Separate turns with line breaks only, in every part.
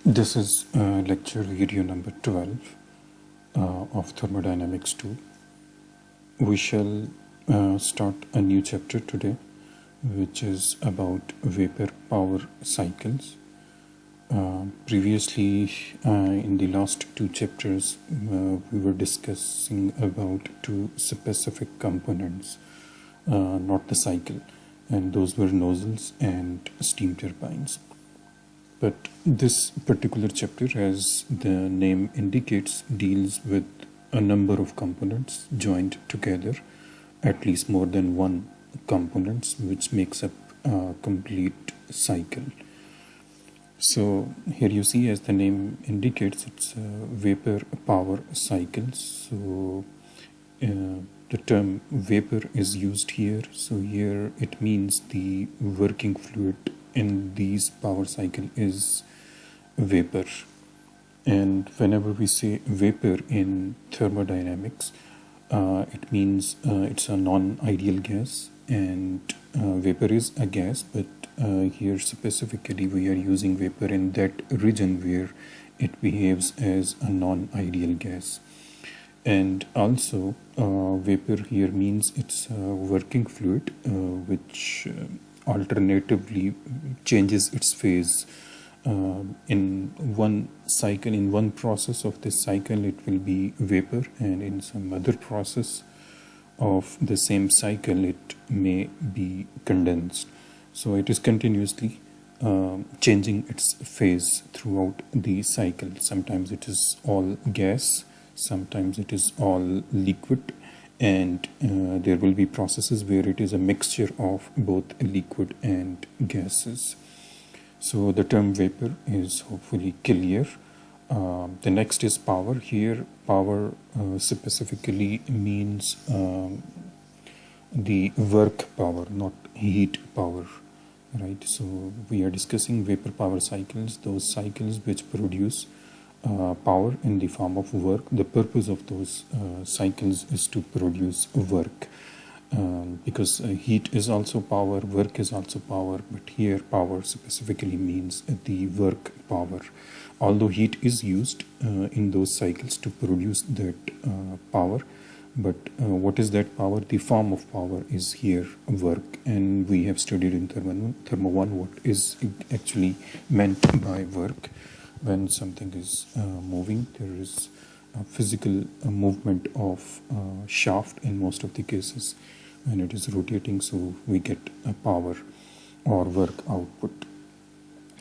This is lecture video number 12 of Thermodynamics 2. We shall start a new chapter today, which is about vapor power cycles. Previously, in the last two chapters, we were discussing about two specific components, not the cycle, and those were nozzles and steam turbines. But this particular chapter, as the name indicates, deals with a number of components joined together, at least more than one components, which makes up a complete cycle. So here you see, as the name indicates, it's vapor power cycles. So the term vapor is used here. So here it means the working fluid in these power cycle is vapor. And whenever we say vapor in thermodynamics, it means it's a non-ideal gas, and vapor is a gas, but here specifically we are using vapor in that region where it behaves as a non-ideal gas. And also vapor here means it's a working fluid which alternatively changes its phase. In one cycle, in one process of this cycle, it will be vapor, and in some other process of the same cycle it may be condensed. So it is continuously changing its phase throughout the cycle. Sometimes it is all gas, sometimes it is all liquid, and there will be processes where it is a mixture of both liquid and gases. So the term vapor is hopefully clear. The next is power. Here power specifically means the work power, not heat power, right? So we are discussing vapor power cycles, those cycles which produce power in the form of work. The purpose of those cycles is to produce work, because heat is also power, work is also power, but here power specifically means the work power. Although heat is used in those cycles to produce that power, but what is that power? The form of power is here work, and we have studied in Thermo 1 what is actually meant by work. When something is moving, there is a physical movement of shaft in most of the cases. When it is rotating, so we get a power or work output,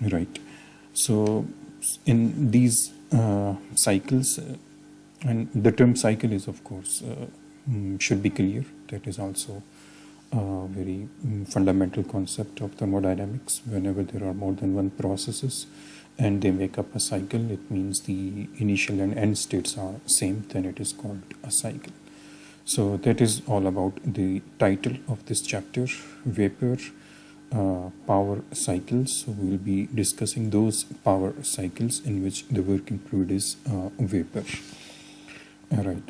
right? So in these cycles, and the term cycle is of course should be clear. That is also a very fundamental concept of thermodynamics. Whenever there are more than one processes and they make up a cycle, it means the initial and end states are same, then it is called a cycle. So that is all about the title of this chapter, vapor power cycles. So we will be discussing those power cycles in which the working fluid is vapor. All right,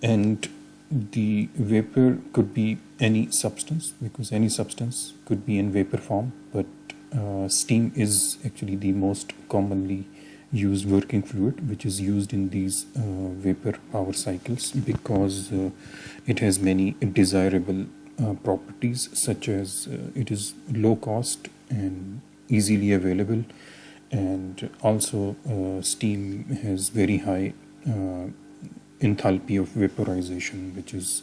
and the vapor could be any substance, because any substance could be in vapor form, but steam is actually the most commonly used working fluid which is used in these vapor power cycles, because it has many desirable properties, such as it is low cost and easily available, and also steam has very high enthalpy of vaporization, which is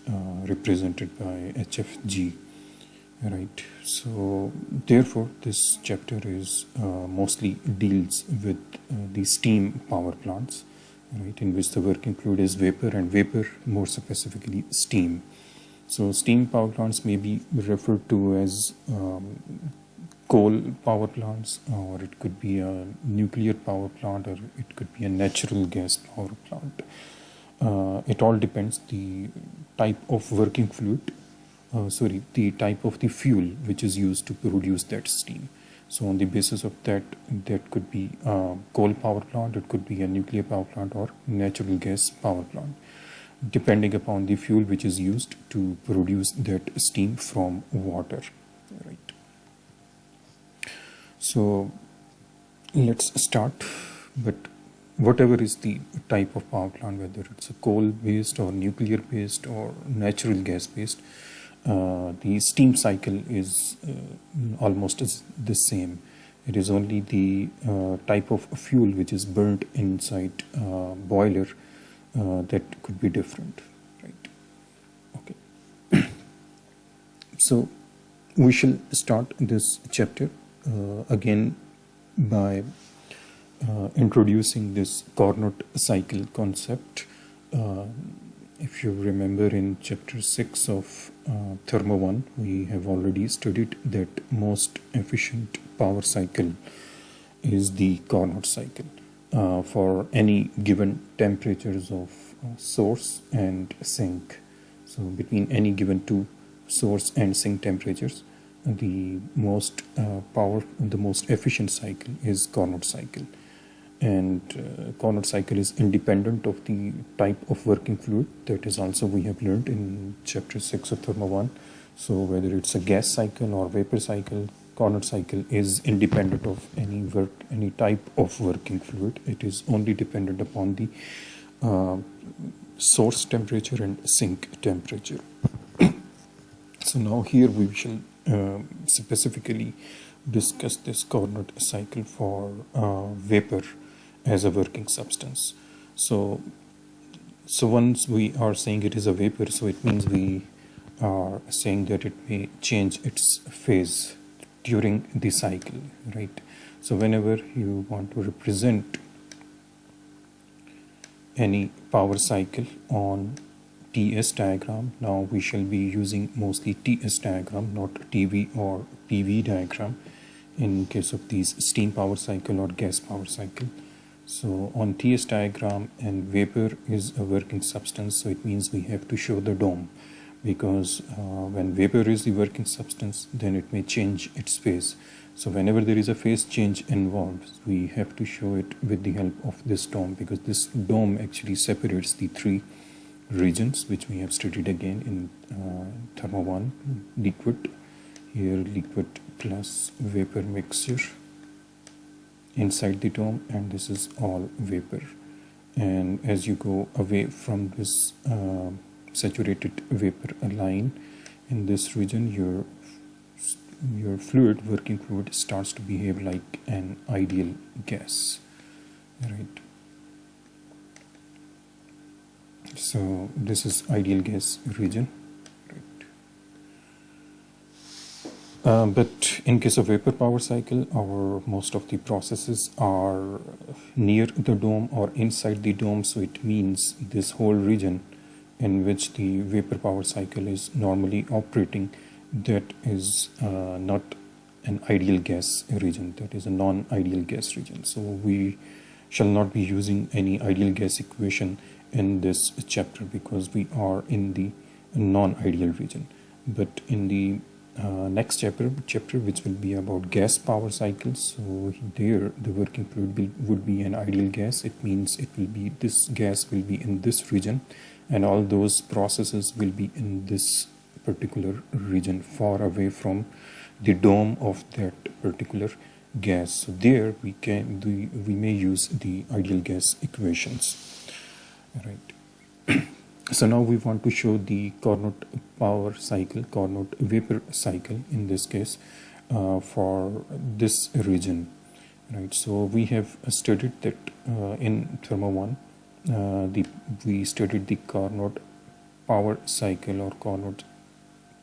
represented by HFG. Right, so therefore this chapter is mostly deals with the steam power plants, right, in which the working fluid is vapor, and vapor more specifically steam. So steam power plants may be referred to as coal power plants, or it could be a nuclear power plant, or it could be a natural gas power plant. It all depends the type of working fluid, the type of the fuel which is used to produce that steam. So on the basis of that, that could be a coal power plant, it could be a nuclear power plant, or natural gas power plant, depending upon the fuel which is used to produce that steam from water, right? So let's start. But whatever is the type of power plant, whether it's a coal based or nuclear based or natural gas based, the steam cycle is almost is the same. It is only the type of fuel which is burnt inside boiler that could be different, right? Okay. So we shall start this chapter again by introducing this Carnot cycle concept. If you remember, in chapter 6 of Thermo 1, we have already studied that most efficient power cycle is the Carnot cycle for any given temperatures of source and sink. So between any given two source and sink temperatures, the most efficient cycle is Carnot cycle. And Carnot cycle is independent of the type of working fluid. That is also we have learned in chapter 6 of Thermo 1. So whether it's a gas cycle or vapor cycle, Carnot cycle is independent of any type of working fluid. It is only dependent upon the source temperature and sink temperature. So now here we shall specifically discuss this Carnot cycle for vapor as a working substance. So once we are saying it is a vapor, so it means we are saying that it may change its phase during the cycle, right? So whenever you want to represent any power cycle on TS diagram, now we shall be using mostly TS diagram, not TV or PV diagram in case of these steam power cycle or gas power cycle. So on TS diagram, and vapor is a working substance, so it means we have to show the dome, because when vapor is the working substance, then it may change its phase. So whenever there is a phase change involved, we have to show it with the help of this dome, because this dome actually separates the three regions which we have studied again in Thermo 1. Liquid, here liquid plus vapor mixture inside the dome, and this is all vapor. And as you go away from this saturated vapor line in this region, your fluid, working fluid, starts to behave like an ideal gas, right? So this is ideal gas region, right? But in case of vapor power cycle, most of the processes are near the dome or inside the dome, so it means this whole region in which the vapor power cycle is normally operating, that is not an ideal gas region, that is a non-ideal gas region. So we shall not be using any ideal gas equation in this chapter, because we are in the non-ideal region. But in the next chapter which will be about gas power cycles, so there the working fluid would be an ideal gas. It means it will be, this gas will be in this region, and all those processes will be in this particular region, far away from the dome of that particular gas. So there we may use the ideal gas equations, right? So now we want to show the Carnot power cycle, Carnot vapor cycle in this case, for this region, right? So we have studied that in Thermo 1, we studied the Carnot power cycle or Carnot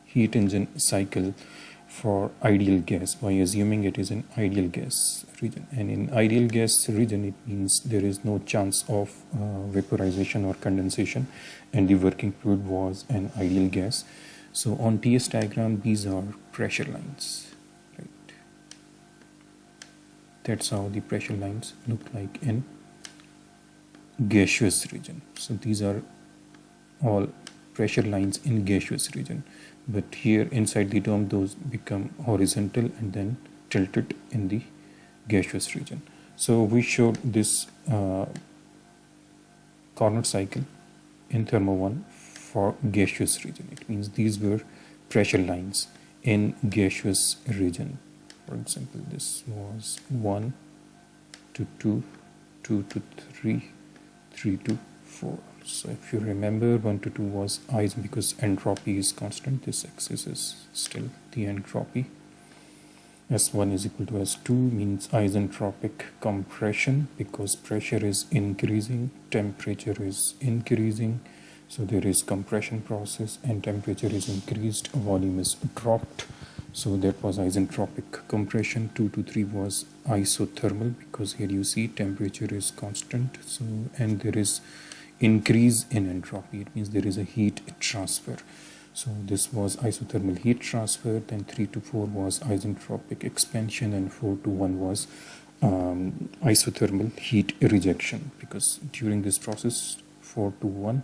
heat engine cycle for ideal gas, by assuming it is an ideal gas region. And in ideal gas region, it means there is no chance of vaporization or condensation, and the working fluid was an ideal gas. So on TS diagram, these are pressure lines, right? That's how the pressure lines look like in gaseous region. So these are all pressure lines in gaseous region, but here inside the dome those become horizontal and then tilted in the gaseous region. So we showed this Carnot cycle in Thermo 1 for gaseous region. It means these were pressure lines in gaseous region. For example, this was 1, to 2, 2 to 3, 3 to 4. So if you remember, 1 to 2 was I, because entropy is constant. This axis is still the entropy. S1 is equal to S2 means isentropic compression, because pressure is increasing, temperature is increasing. So there is compression process and temperature is increased, volume is dropped. So that was isentropic compression. 2 to 3 was isothermal, because here you see temperature is constant. So, and there is increase in entropy. It means there is a heat transfer. So this was isothermal heat transfer. Then 3 to 4 was isentropic expansion, and 4 to 1 was isothermal heat rejection, because during this process 4 to 1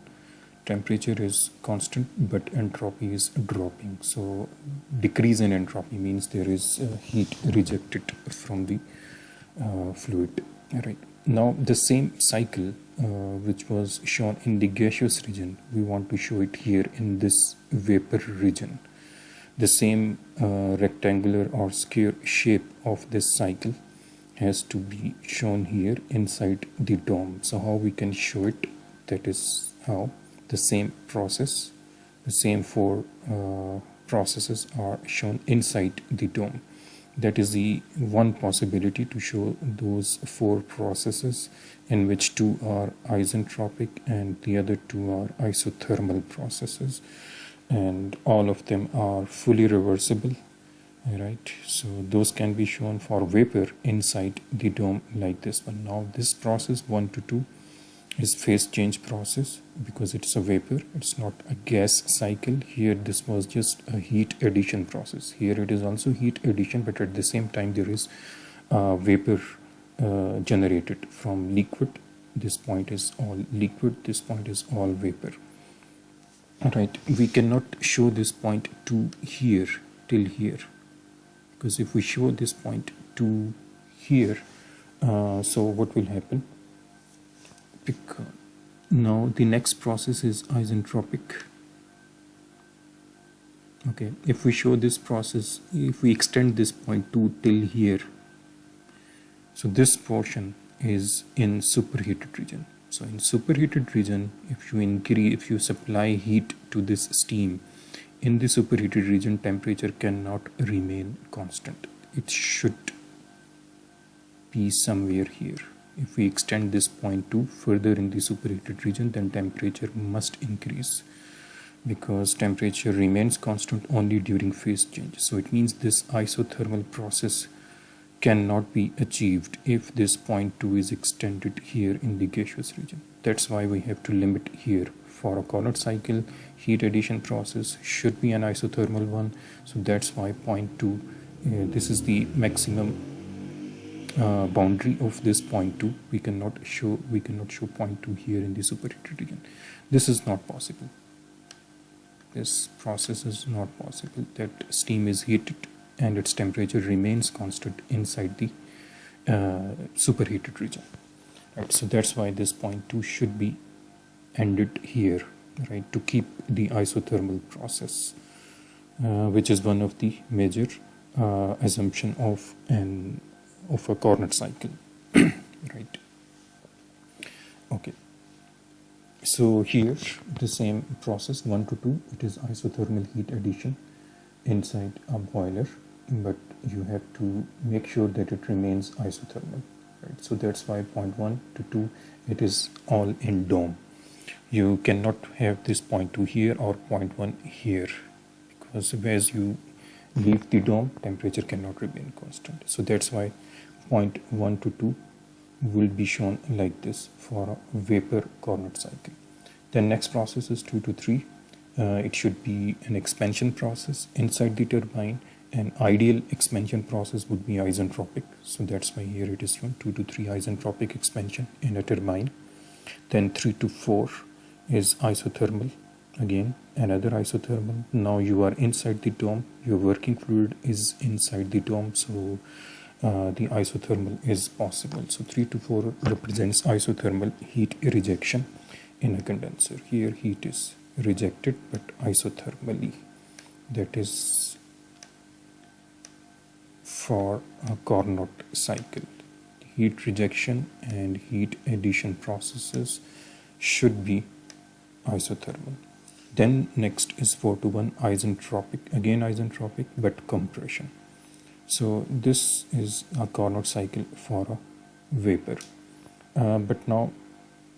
temperature is constant but entropy is dropping. So decrease in entropy means there is heat rejected from the fluid. Right, now the same cycle which was shown in the gaseous region, we want to show it here in this vapor region. The same rectangular or square shape of this cycle has to be shown here inside the dome. So how we can show it? That is how the same process, the same four processes are shown inside the dome. That is the one possibility to show those four processes, in which two are isentropic and the other two are isothermal processes, and all of them are fully reversible. Right, so those can be shown for vapor inside the dome like this one. Now this process 1 to 2 is phase change process, because it's a vapor, it's not a gas cycle. Here this was just a heat addition process. Here it is also heat addition, but at the same time there is vapor generated from liquid. This point is all liquid, this point is all vapor. Right, we cannot show this point to here till here, because if we show this point to here, so what will happen? Now the next process is isentropic. Okay, if we show this process, if we extend this point to till here, so this portion is in superheated region. So in superheated region, if you supply heat to this steam, in the superheated region temperature cannot remain constant. It should be somewhere here. If we extend this point to further in the superheated region, then temperature must increase, because temperature remains constant only during phase change. So it means this isothermal process cannot be achieved if this point 2 is extended here in the gaseous region. That's why we have to limit here. For a Carnot cycle, heat addition process should be an isothermal one. So that's why point 2, this is the maximum boundary of this point 2. We cannot show point 2 here in the superheated region. This is not possible. This process is not possible, that steam is heated and its temperature remains constant inside the superheated region. Right, so that's why this point 2 should be ended here, right, to keep the isothermal process, which is one of the major assumption of a Carnot cycle. Right, okay, so here the same process 1 to 2, it is isothermal heat addition inside a boiler, but you have to make sure that it remains isothermal. Right, so that's why point 1 to 2, it is all in dome. You cannot have this point 2 here or point 1 here, because as you leave the dome, temperature cannot remain constant. So that's why point 1 to 2 will be shown like this for a vapor Carnot cycle. Then next process is 2 to 3. It should be an expansion process inside the turbine. An ideal expansion process would be isentropic. So that's why here it is shown 2 to 3 isentropic expansion in a turbine. Then 3 to 4 is isothermal. Again, another isothermal. Now you are inside the dome. Your working fluid is inside the dome. So the isothermal is possible. So 3 to 4 represents isothermal heat rejection in a condenser. Here heat is rejected but isothermally. That is for a Carnot cycle. The heat rejection and heat addition processes should be isothermal. Then next is 4 to 1 isentropic, again isentropic but compression. So this is a Carnot cycle for a vapor. But now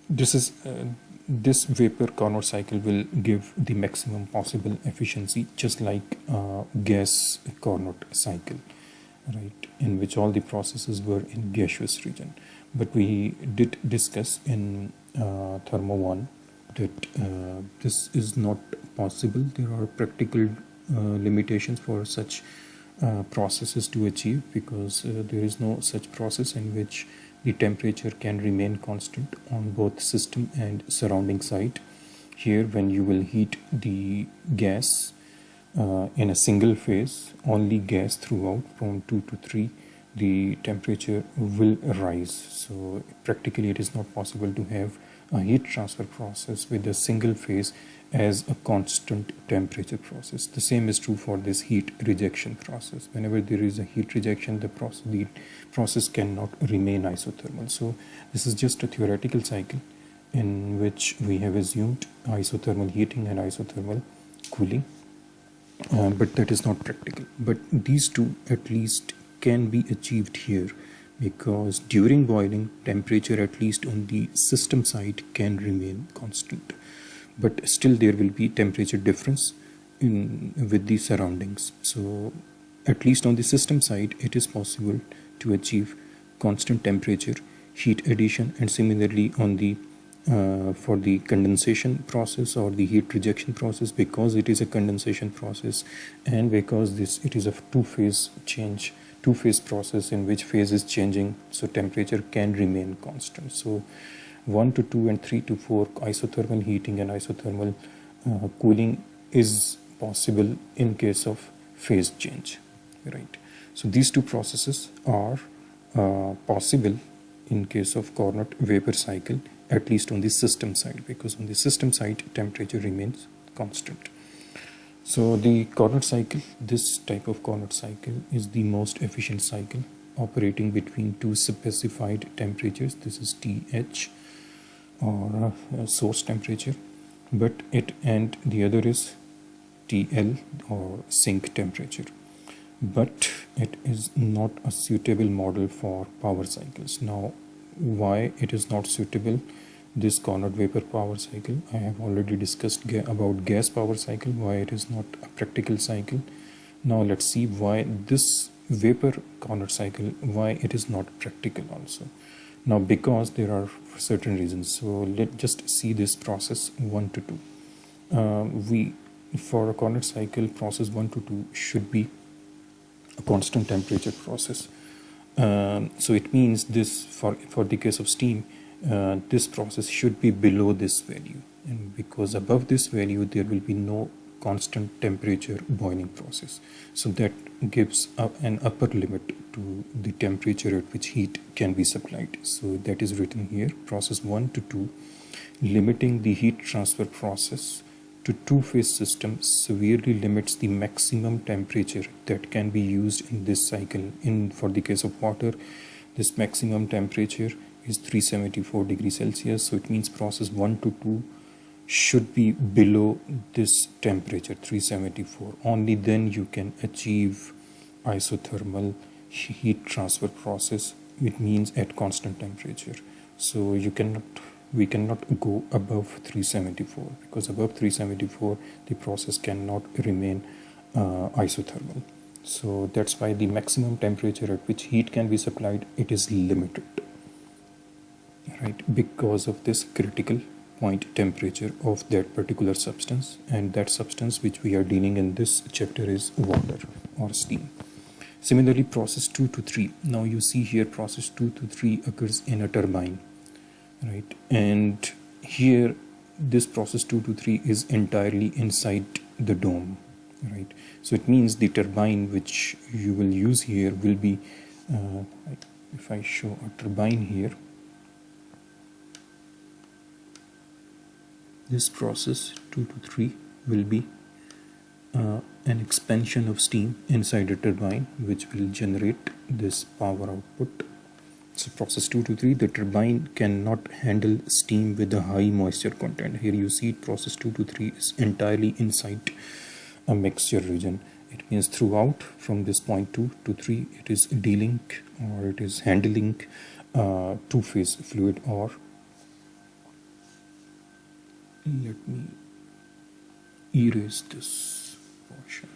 this vapor Carnot cycle will give the maximum possible efficiency, just like gas Carnot cycle, right, in which all the processes were in gaseous region. But we did discuss in Thermo 1 that this is not possible. There are practical limitations for such processes to achieve, because there is no such process in which the temperature can remain constant on both system and surrounding site. Here, when you will heat the gas in a single phase, only gas throughout from 2 to 3, the temperature will rise. So practically it is not possible to have a heat transfer process with a single phase as a constant temperature process. The same is true for this heat rejection process. Whenever there is a heat rejection, the process cannot remain isothermal. So this is just a theoretical cycle in which we have assumed isothermal heating and isothermal cooling, but that is not practical. But these two at least can be achieved here, because during boiling, temperature at least on the system side can remain constant, but still there will be temperature difference with the surroundings. So at least on the system side, it is possible to achieve constant temperature, heat addition, and similarly on the for the condensation process or the heat rejection process, because it is a condensation process and because it is a two-phase process in which phase is changing, so temperature can remain constant. So 1 to 2 and 3 to 4 isothermal heating and isothermal cooling is possible in case of phase change, right? So these two processes are possible in case of Carnot vapor cycle, at least on the system side, because on the system side temperature remains constant. So the Carnot cycle, this type of Carnot cycle, is the most efficient cycle, operating between two specified temperatures. This is TH, or source temperature, and the other is TL, or sink temperature. But it is not a suitable model for power cycles. Now, why it is not suitable? This Carnot vapor power cycle, I have already discussed about gas power cycle, why it is not a practical cycle. Now let's see why this vapor Carnot cycle, why it is not practical also. Now, because there are certain reasons. So let's just see this process 1 to 2. For a Carnot cycle, process 1 to 2 should be a constant temperature process. So it means this, for the case of steam, this process should be below this value, and because above this value there will be no constant temperature boiling process. So that gives an upper limit to the temperature at which heat can be supplied. So that is written here, process 1 to 2, limiting the heat transfer process to two-phase system severely limits the maximum temperature that can be used in this cycle. For the case of water, this maximum temperature is 374 degrees Celsius. So it means process 1 to 2 should be below this temperature, 374. Only then you can achieve isothermal heat transfer process, which means at constant temperature. So we cannot go above 374, because above 374 the process cannot remain isothermal. So that's why the maximum temperature at which heat can be supplied, it is limited, right, because of this critical point temperature of that particular substance, and that substance which we are dealing in this chapter is water or steam. Similarly, process 2 to 3. Now you see here process 2 to 3 occurs in a turbine, right, and here this process 2 to 3 is entirely inside the dome, right. So it means the turbine which you will use here will be, if I show a turbine here, this process 2 to 3 will be an expansion of steam inside a turbine, which will generate this power output, So process 2 to 3, the turbine cannot handle steam with a high moisture content. Here you see process 2 to 3 is entirely inside a mixture region. It means throughout from this point 2 to 3 it is dealing or it is handling two-phase fluid. Or let me erase this portion.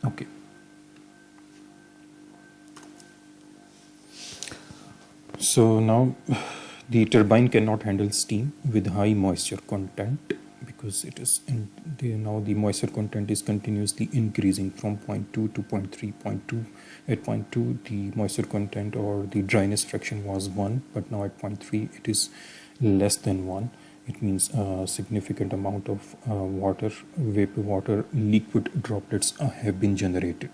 Okay. So now the turbine cannot handle steam with high moisture content because it is now the moisture content is continuously increasing from point 2 to point 3. Point 2, at point 2 the moisture content or the dryness fraction was 1, but now at point 3 it is less than 1. It means a significant amount of vapor water liquid droplets have been generated.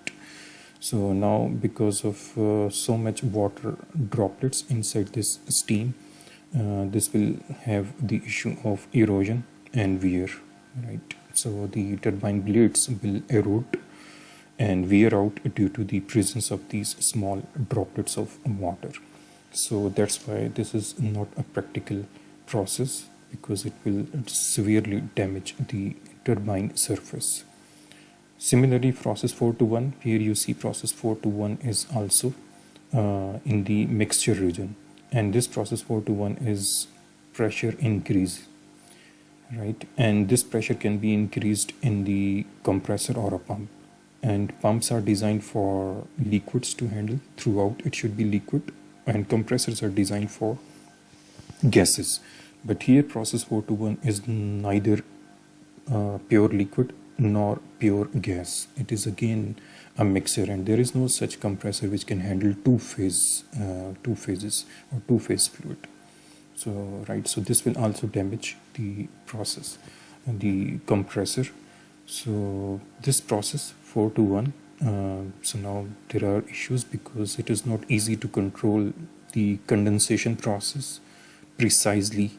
So now because of so much water droplets inside this steam, this will have the issue of erosion and wear, right? So the turbine blades will erode and wear out due to the presence of these small droplets of water. So that's why this is not a practical process, because it will severely damage the turbine surface. Similarly, process 4 to 1, here you see process 4 to 1 is also in the mixture region, and this process 4 to 1 is pressure increase, right? And this pressure can be increased in the compressor or a pump, and pumps are designed for liquids to handle throughout. It should be liquid, and compressors are designed for gases. But here process 4 to 1 is neither pure liquid nor pure gas. It is again a mixer, and there is no such compressor which can handle two phases or two-phase fluid. So right, so this will also damage the process and the compressor. So this process 4 to 1, so now there are issues because it is not easy to control the condensation process precisely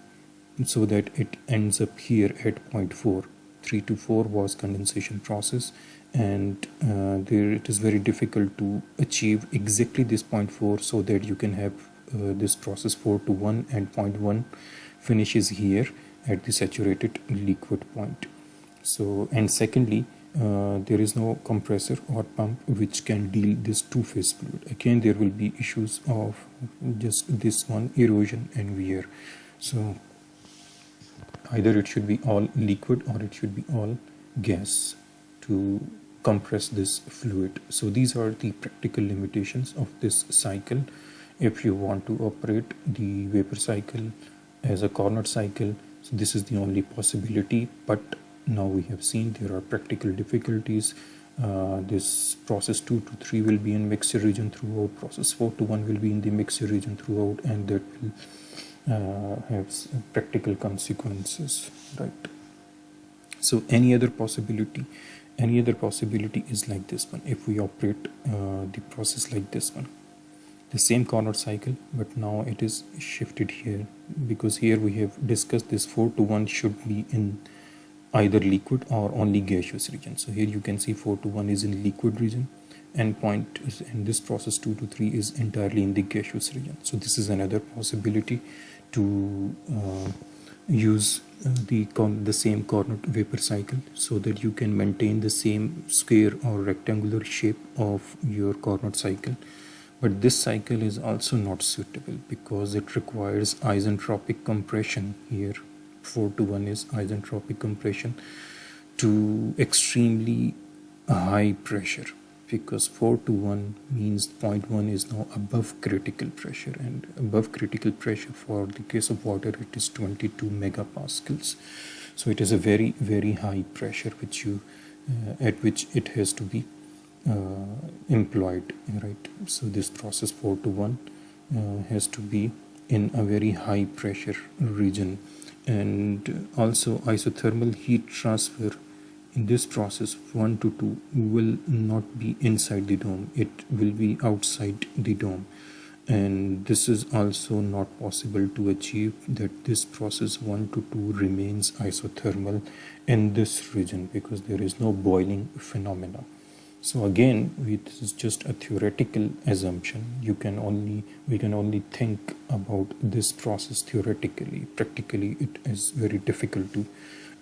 so that it ends up here at point 4. 3 to 4 was condensation process, and there it is very difficult to achieve exactly this point 4 so that you can have this process 4 to 1, and point 1 finishes here at the saturated liquid point. So, and secondly, there is no compressor or pump which can deal this two-phase fluid. Again, there will be issues of just this one, erosion and wear. So either it should be all liquid or it should be all gas to compress this fluid. So these are the practical limitations of this cycle. If you want to operate the vapor cycle as a Carnot cycle, so this is the only possibility. But now we have seen there are practical difficulties. This process 2 to 3 will be in mixture region throughout, process 4 to 1 will be in the mixture region throughout, and that will have practical consequences, right? So any other possibility is like this one. If we operate the process like this one, the same Carnot cycle, but now it is shifted here, because here we have discussed this 4 to 1 should be in either liquid or only gaseous region. So here you can see 4 to 1 is in liquid region, and this process 2 to 3 is entirely in the gaseous region. So this is another possibility to use the same Carnot vapor cycle, so that you can maintain the same square or rectangular shape of your Carnot cycle. But this cycle is also not suitable because it requires isentropic compression. Here 4 to 1 is isentropic compression to extremely high pressure, because 4 to 1 means point 1 is now above critical pressure, and above critical pressure for the case of water it is 22 megapascals. So it is a very, very high pressure which you at which it has to be employed, right? So this process 4 to 1 has to be in a very high pressure region. And also isothermal heat transfer in this process 1 to 2 will not be inside the dome, it will be outside the dome. and this is also not possible to achieve that this process 1 to 2 remains isothermal in this region because there is no boiling phenomena. So again, this is just a theoretical assumption. We can only think about this process theoretically. Practically, it is very difficult to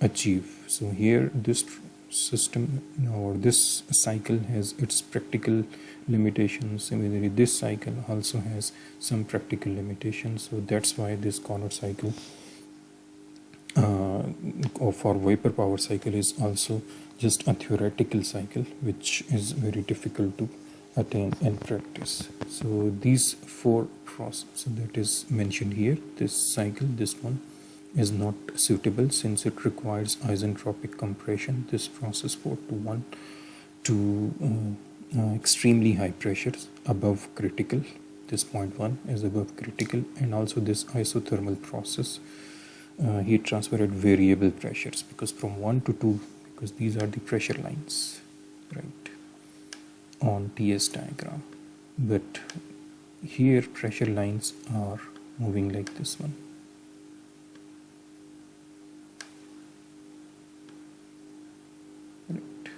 achieve. So here, this system or this cycle has its practical limitations. Similarly, this cycle also has some practical limitations. So that's why this Carnot cycle for vapor power cycle is also just a theoretical cycle, which is very difficult to attain in practice. So these four processes that is mentioned here, this cycle, this one is not suitable since it requires isentropic compression. This process 4 to 1 to extremely high pressures above critical. This point 1 is above critical, and also this isothermal process heat transfer at variable pressures, because from 1 to 2, because these are the pressure lines, right, on TS diagram, but here pressure lines are moving like this one. Right.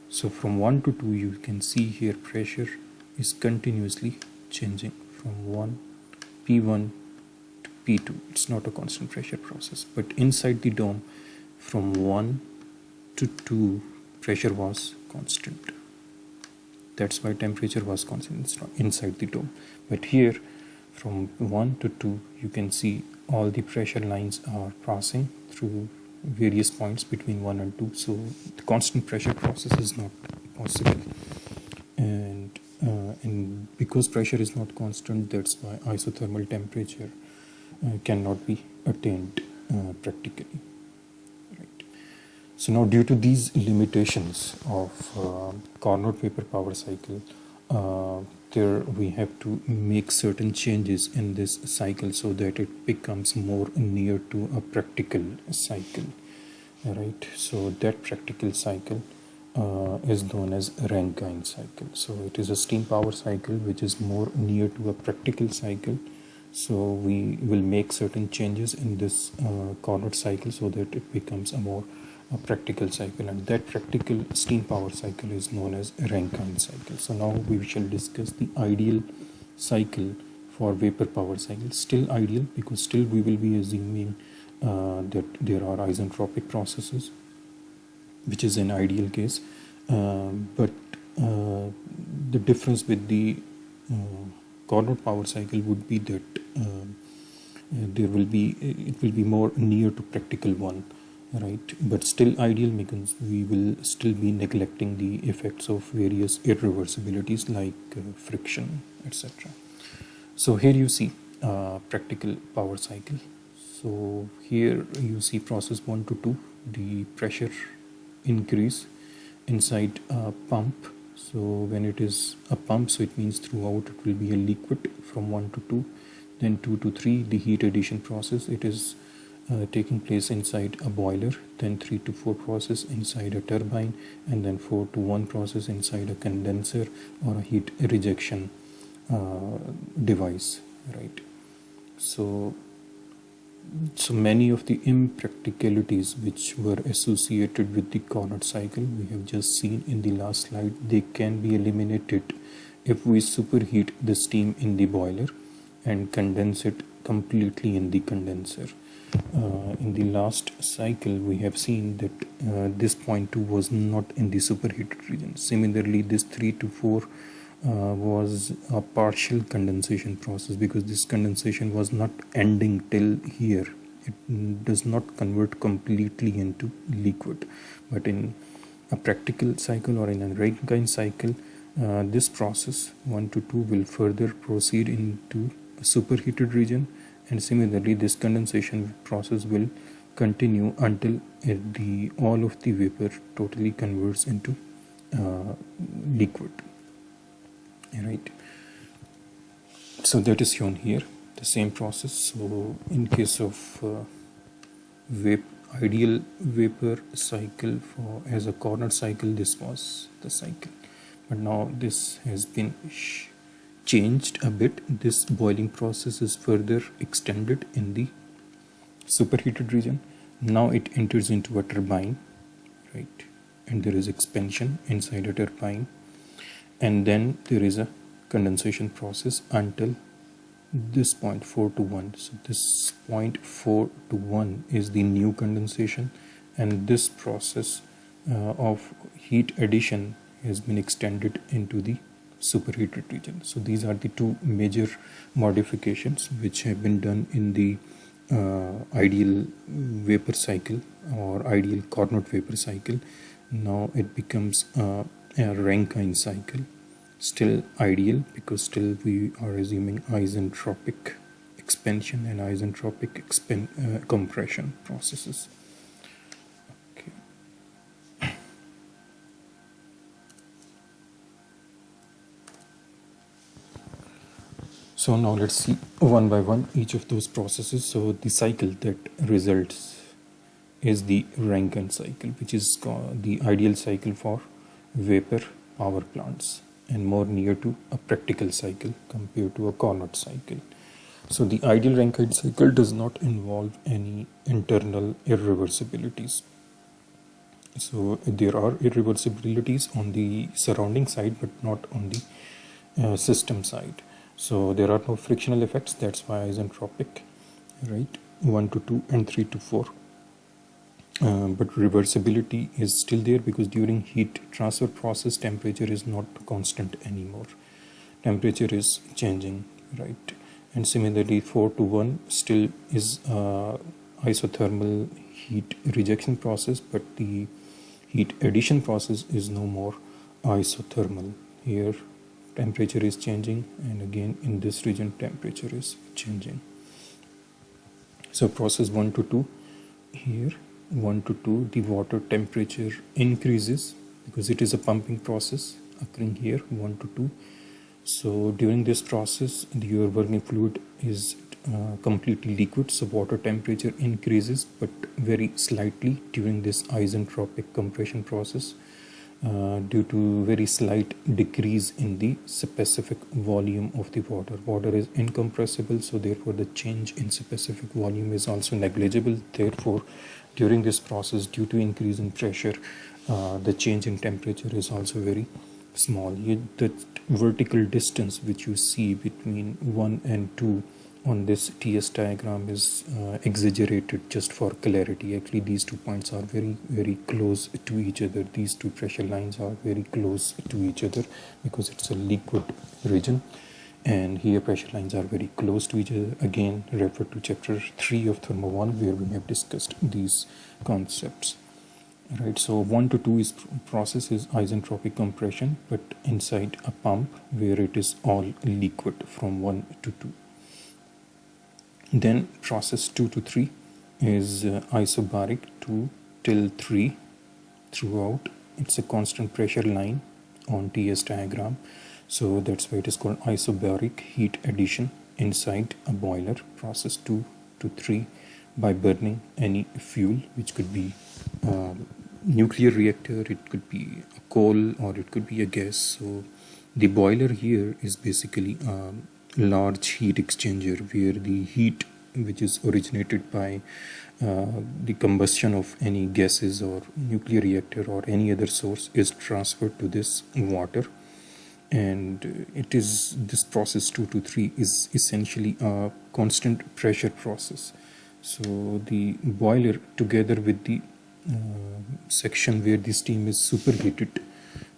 So from 1 to 2 you can see here pressure is continuously changing from P1 to P2. It's not a constant pressure process, but inside the dome from 1 to 2 pressure was constant. That's why temperature was constant inside the dome. But here from 1 to 2 you can see all the pressure lines are passing through various points between 1 and 2, so the constant pressure process is not possible. And because pressure is not constant, that's why isothermal temperature cannot be attained practically. Right. So now, due to these limitations of Carnot vapor power cycle, there we have to make certain changes in this cycle so that it becomes more near to a practical cycle. Right. So that practical cycle is known as Rankine cycle. So it is a steam power cycle which is more near to a practical cycle. So we will make certain changes in this Carnot cycle so that it becomes a more practical cycle, and that practical steam power cycle is known as Rankine cycle. So now we shall discuss the ideal cycle for vapor power cycle. Still ideal because still we will be assuming that there are isentropic processes, which is an ideal case, but the difference with the Carnot power cycle would be that it will be more near to practical one, right? But still ideal because we will still be neglecting the effects of various irreversibilities like friction, etc. So here you see practical power cycle. So here you see process 1 to 2, the pressure increase inside a pump. So when it is a pump, so it means throughout it will be a liquid from 1 to 2. Then 2 to 3, the heat addition process, it is taking place inside a boiler. Then 3 to 4 process inside a turbine, and then 4 to 1 process inside a condenser or a heat rejection device, right? So many of the impracticalities which were associated with the Carnot cycle we have just seen in the last slide, they can be eliminated if we superheat the steam in the boiler and condense it completely in the condenser. In the last cycle we have seen that this point 2 was not in the superheated region. Similarly, this 3 to 4 was a partial condensation process because this condensation was not ending till here. It does not convert completely into liquid, but in a practical cycle or in a Rankine cycle, this process 1 to 2 will further proceed into a superheated region, and similarly this condensation process will continue until all of the vapor totally converts into liquid. Right. So that is shown here, the same process. So in case of ideal vapor cycle as a Carnot cycle, this was the cycle. but now this has been changed a bit. This boiling process is further extended in the superheated region. Now it enters into a turbine, right, and there is expansion inside a turbine, and then there is a condensation process until this point 4 to 1. So this point 4 to 1 is the new condensation, and this process of heat addition has been extended into the superheated region. So these are the two major modifications which have been done in the ideal vapor cycle or ideal Carnot vapor cycle. Now it becomes a Rankine cycle. Still ideal because still we are assuming isentropic expansion and isentropic compression processes. Okay. So now let's see one by one each of those processes. So the cycle that results is the Rankine cycle, which is the ideal cycle for vapor power plants, and more near to a practical cycle compared to a Carnot cycle. So the ideal Rankine cycle does not involve any internal irreversibilities. So there are irreversibilities on the surrounding side, but not on the system side. So there are no frictional effects. That's why isentropic, right? 1 to 2 and 3 to 4. But reversibility is still there because during heat transfer process temperature is not constant anymore. Temperature is changing, right? And similarly 4 to 1 still is isothermal heat rejection process, but the heat addition process is no more isothermal. Here temperature is changing, and again in this region temperature is changing. So process 1 to 2 here, 1 to 2, the water temperature increases because it is a pumping process occurring here, 1 to 2. So during this process your working fluid is completely liquid, so water temperature increases but very slightly during this isentropic compression process due to very slight decrease in the specific volume of the water. Water is incompressible, so therefore the change in specific volume is also negligible. Therefore during this process, due to increase in pressure, the change in temperature is also very small. The vertical distance which you see between 1 and 2 on this TS diagram is exaggerated just for clarity. Actually these 2 points are very close to each other. These 2 pressure lines are very close to each other because it's a liquid region, and here pressure lines are very close to each other. Again refer to chapter 3 of Thermo 1 where we have discussed these concepts. Right, so 1 to 2 is process is isentropic compression, but inside a pump where it is all liquid from 1 to 2. Then process 2 to 3 is isobaric 2 till 3 throughout. It's a constant pressure line on TS diagram, so that's why it is called isobaric heat addition inside a boiler. Process 2 to 3 by burning any fuel, which could be nuclear reactor, it could be a coal, or it could be a gas. So the boiler here is basically a large heat exchanger where the heat which is originated by the combustion of any gases or nuclear reactor or any other source is transferred to this water, and it is this process 2 to 3 is essentially a constant pressure process. So the boiler together with the section where the steam is superheated,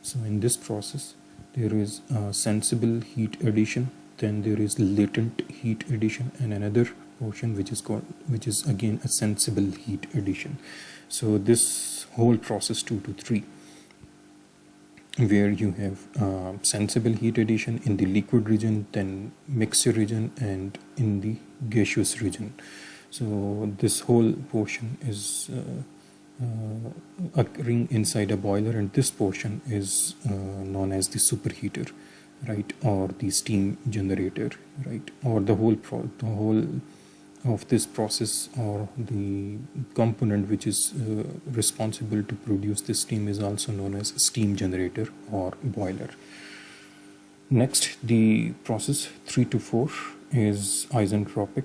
so in this process there is sensible heat addition, then there is latent heat addition, and another portion which is again a sensible heat addition. So this whole process 2 to 3 where you have sensible heat addition in the liquid region, then mixture region, and in the gaseous region. So this whole portion is occurring inside a boiler, and this portion is known as the superheater, right, or the steam generator, right, or the whole of this process, or the component which is responsible to produce this steam, is also known as steam generator or boiler. Next, the process 3 to 4 is isentropic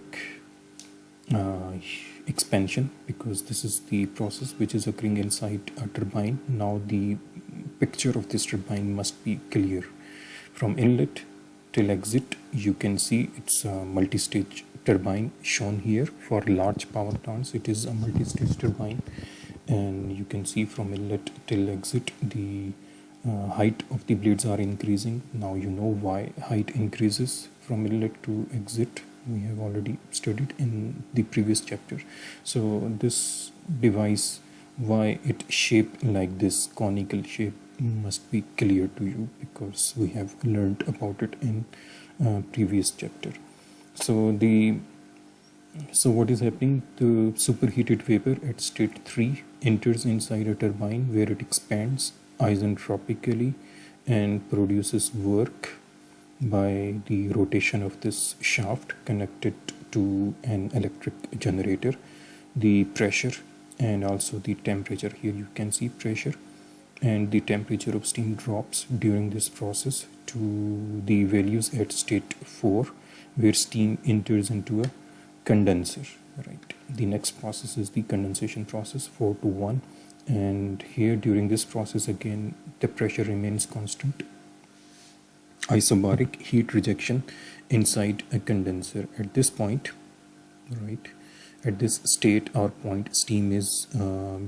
expansion, because this is the process which is occurring inside a turbine. Now the picture of this turbine must be clear. From inlet till exit, you can see it's a multi-stage turbine shown here. For large power plants, it is a multi-stage turbine, and you can see from inlet till exit the height of the blades are increasing. Now you know why height increases from inlet to exit. We have already studied in the previous chapter. So this device, why it shaped like this conical shape, must be clear to you, because we have learned about it in previous chapter. So what is happening? The superheated vapor at state 3 enters inside a turbine, where it expands isentropically and produces work by the rotation of this shaft connected to an electric generator. The pressure and also the temperature, here you can see pressure and the temperature of steam drops during this process to the values at state 4, where steam enters into a condenser, right? The next process is the condensation process 4 to 1, and here during this process again the pressure remains constant. Isobaric heat rejection inside a condenser. At this point, right, at this state or point, steam is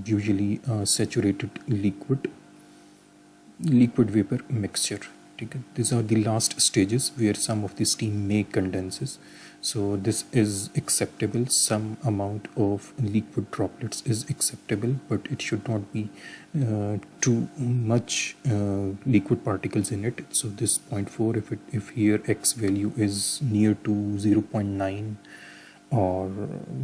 usually a saturated liquid vapor mixture. These are the last stages where some of the steam may condenses. So this is acceptable. Some amount of liquid droplets is acceptable, but it should not be too much liquid particles in it. So this 0.4, if here x value is near to 0.9 or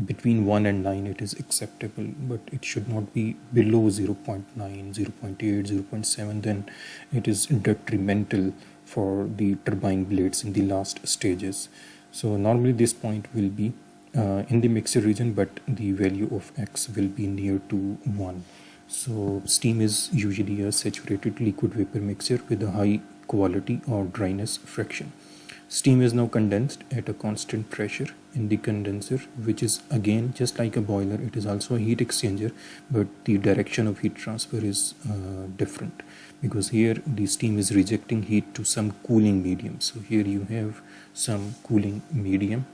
between 1 and 9, it is acceptable, but it should not be below 0.9, 0.8, 0.7. Then it is detrimental for the turbine blades in the last stages. So normally this point will be in the mixer region, but the value of x will be near to 1. So steam is usually a saturated liquid vapor mixture with a high quality or dryness fraction. Steam is now condensed at a constant pressure in the condenser, which is again just like a boiler. It is also a heat exchanger, but the direction of heat transfer is different, because here the steam is rejecting heat to some cooling medium. So here you have some cooling medium.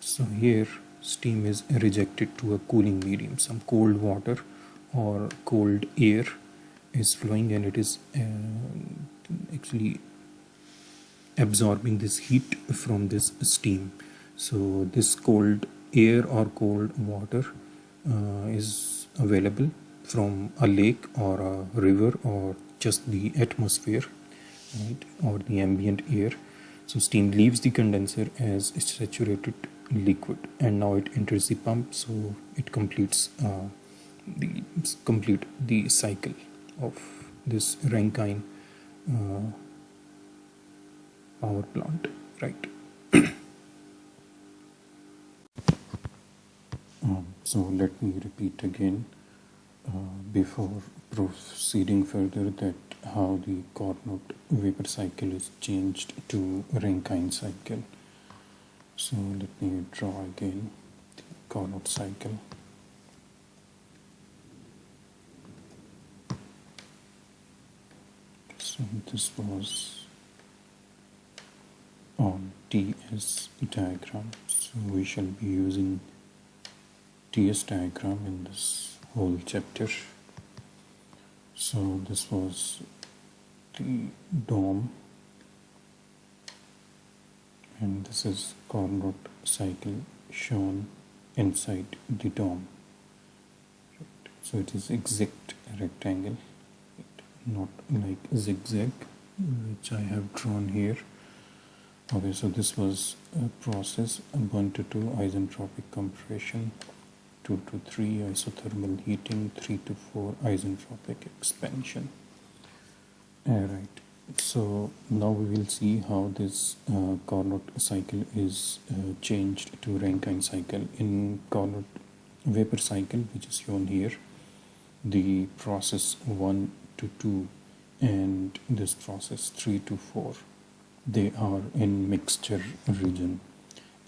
So here steam is rejected to a cooling medium. Some cold water or cold air is flowing, and it is actually absorbing this heat from this steam. So this cold air or cold water is available from a lake or a river or just the atmosphere, right, or the ambient air. So steam leaves the condenser as a saturated liquid, and now it enters the pump. So it completes the cycle of this Rankine power plant, right? So let me repeat again before proceeding further, that how the Carnot vapor cycle is changed to Rankine cycle. So let me draw again the Carnot cycle. So this was on TS diagram. So we shall be using TS diagram in this whole chapter. So this was the dome, and this is Carnot cycle shown inside the dome. Right. So it is exact rectangle, not like zigzag, which I have drawn here. Okay, so this was a process 1 to 2 isentropic compression, 2 to 3 isothermal heating, 3 to 4 isentropic expansion. Alright, So now we will see how this Carnot cycle is changed to Rankine cycle. In Carnot vapor cycle, which is shown here, the process 1 to 2 and this process 3 to 4, they are in mixture region,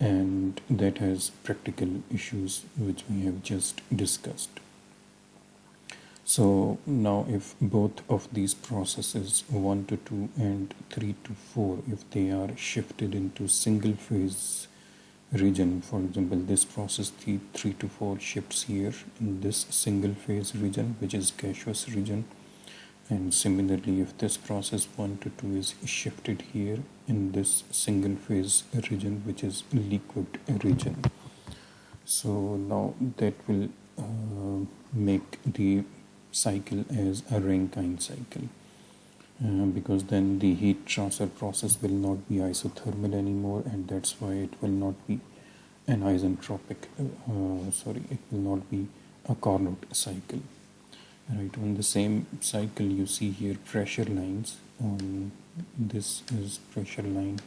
and that has practical issues which we have just discussed. So now if both of these processes 1 to 2 and 3 to 4, if they are shifted into single phase region, for example this process 3 to 4 shifts here in this single phase region, which is gaseous region, and similarly if this process 1 to 2 is shifted here in this single phase region, which is liquid region. So now that will make the cycle as a Rankine cycle, because then the heat transfer process will not be isothermal anymore, and that's why it will not be an isentropic, it will not be a Carnot cycle. Right, on the same cycle you see here pressure lines. On this is pressure line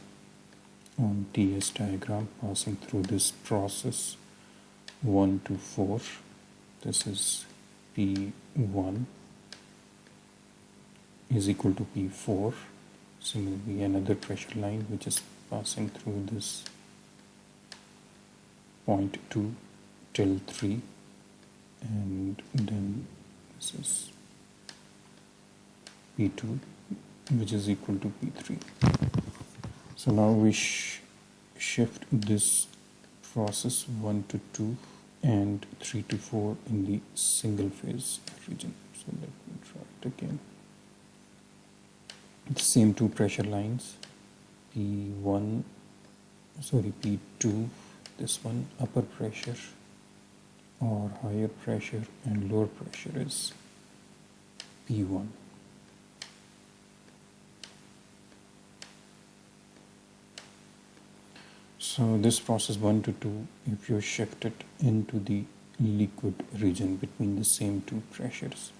on TS diagram passing through this process 1 to 4. This is P1 is equal to P4. Similarly another pressure line which is passing through this point 2 till 3, and then this is P2 which is equal to P3. So now we shift this process 1 to 2 and 3 to 4 in the single phase region. So let me try it again. The same two pressure lines, P2, this one upper pressure or higher pressure, and lower pressure is P1. So this process 1 to 2, if you shift it into the liquid region between the same two pressures,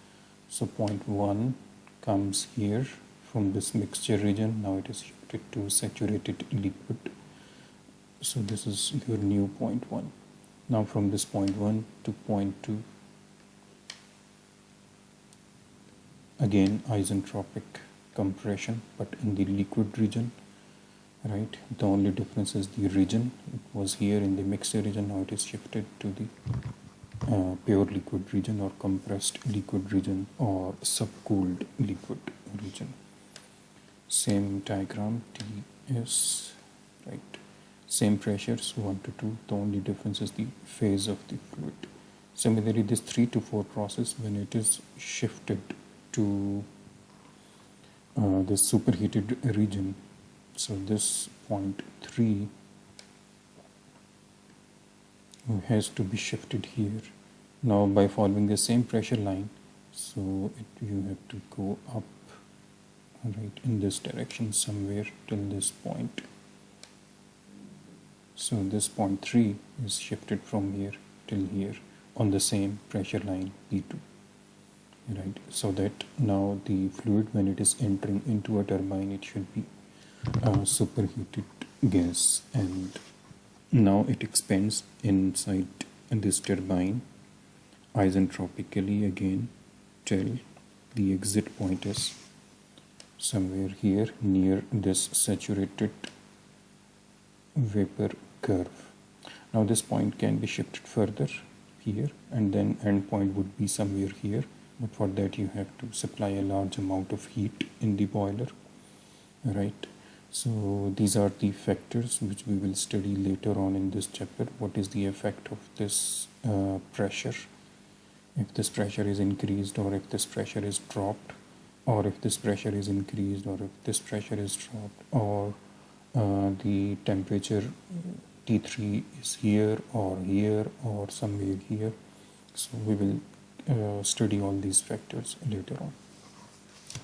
so point 1 comes here from this mixture region, now it is shifted to saturated liquid. So this is your new point 1. Now from this point 1 to point 2, again isentropic compression, but in the liquid region. Right, the only difference is the region. It was here in the mixture region, now it is shifted to the pure liquid region or compressed liquid region or subcooled liquid region. Same diagram, TS, right, same pressures 1 to 2, the only difference is the phase of the fluid. Similarly this 3 to 4 process, when it is shifted to the superheated region, so this point 3 has to be shifted here. Now by following the same pressure line, so you have to go up, right, in this direction somewhere till this point. So this point 3 is shifted from here till here on the same pressure line P2. Right, so that now the fluid, when it is entering into a turbine, it should be superheated gas, and now it expands inside this turbine isentropically again till the exit point is somewhere here near this saturated vapor curve. Now this point can be shifted further here, and then end point would be somewhere here, but for that you have to supply a large amount of heat in the boiler. Right, so these are the factors which we will study later on in this chapter. What is the effect of this pressure, if this pressure is increased or if this pressure is dropped, or if this pressure is increased or if this pressure is dropped, or the temperature T3 is here or somewhere here. So we will study all these factors later on.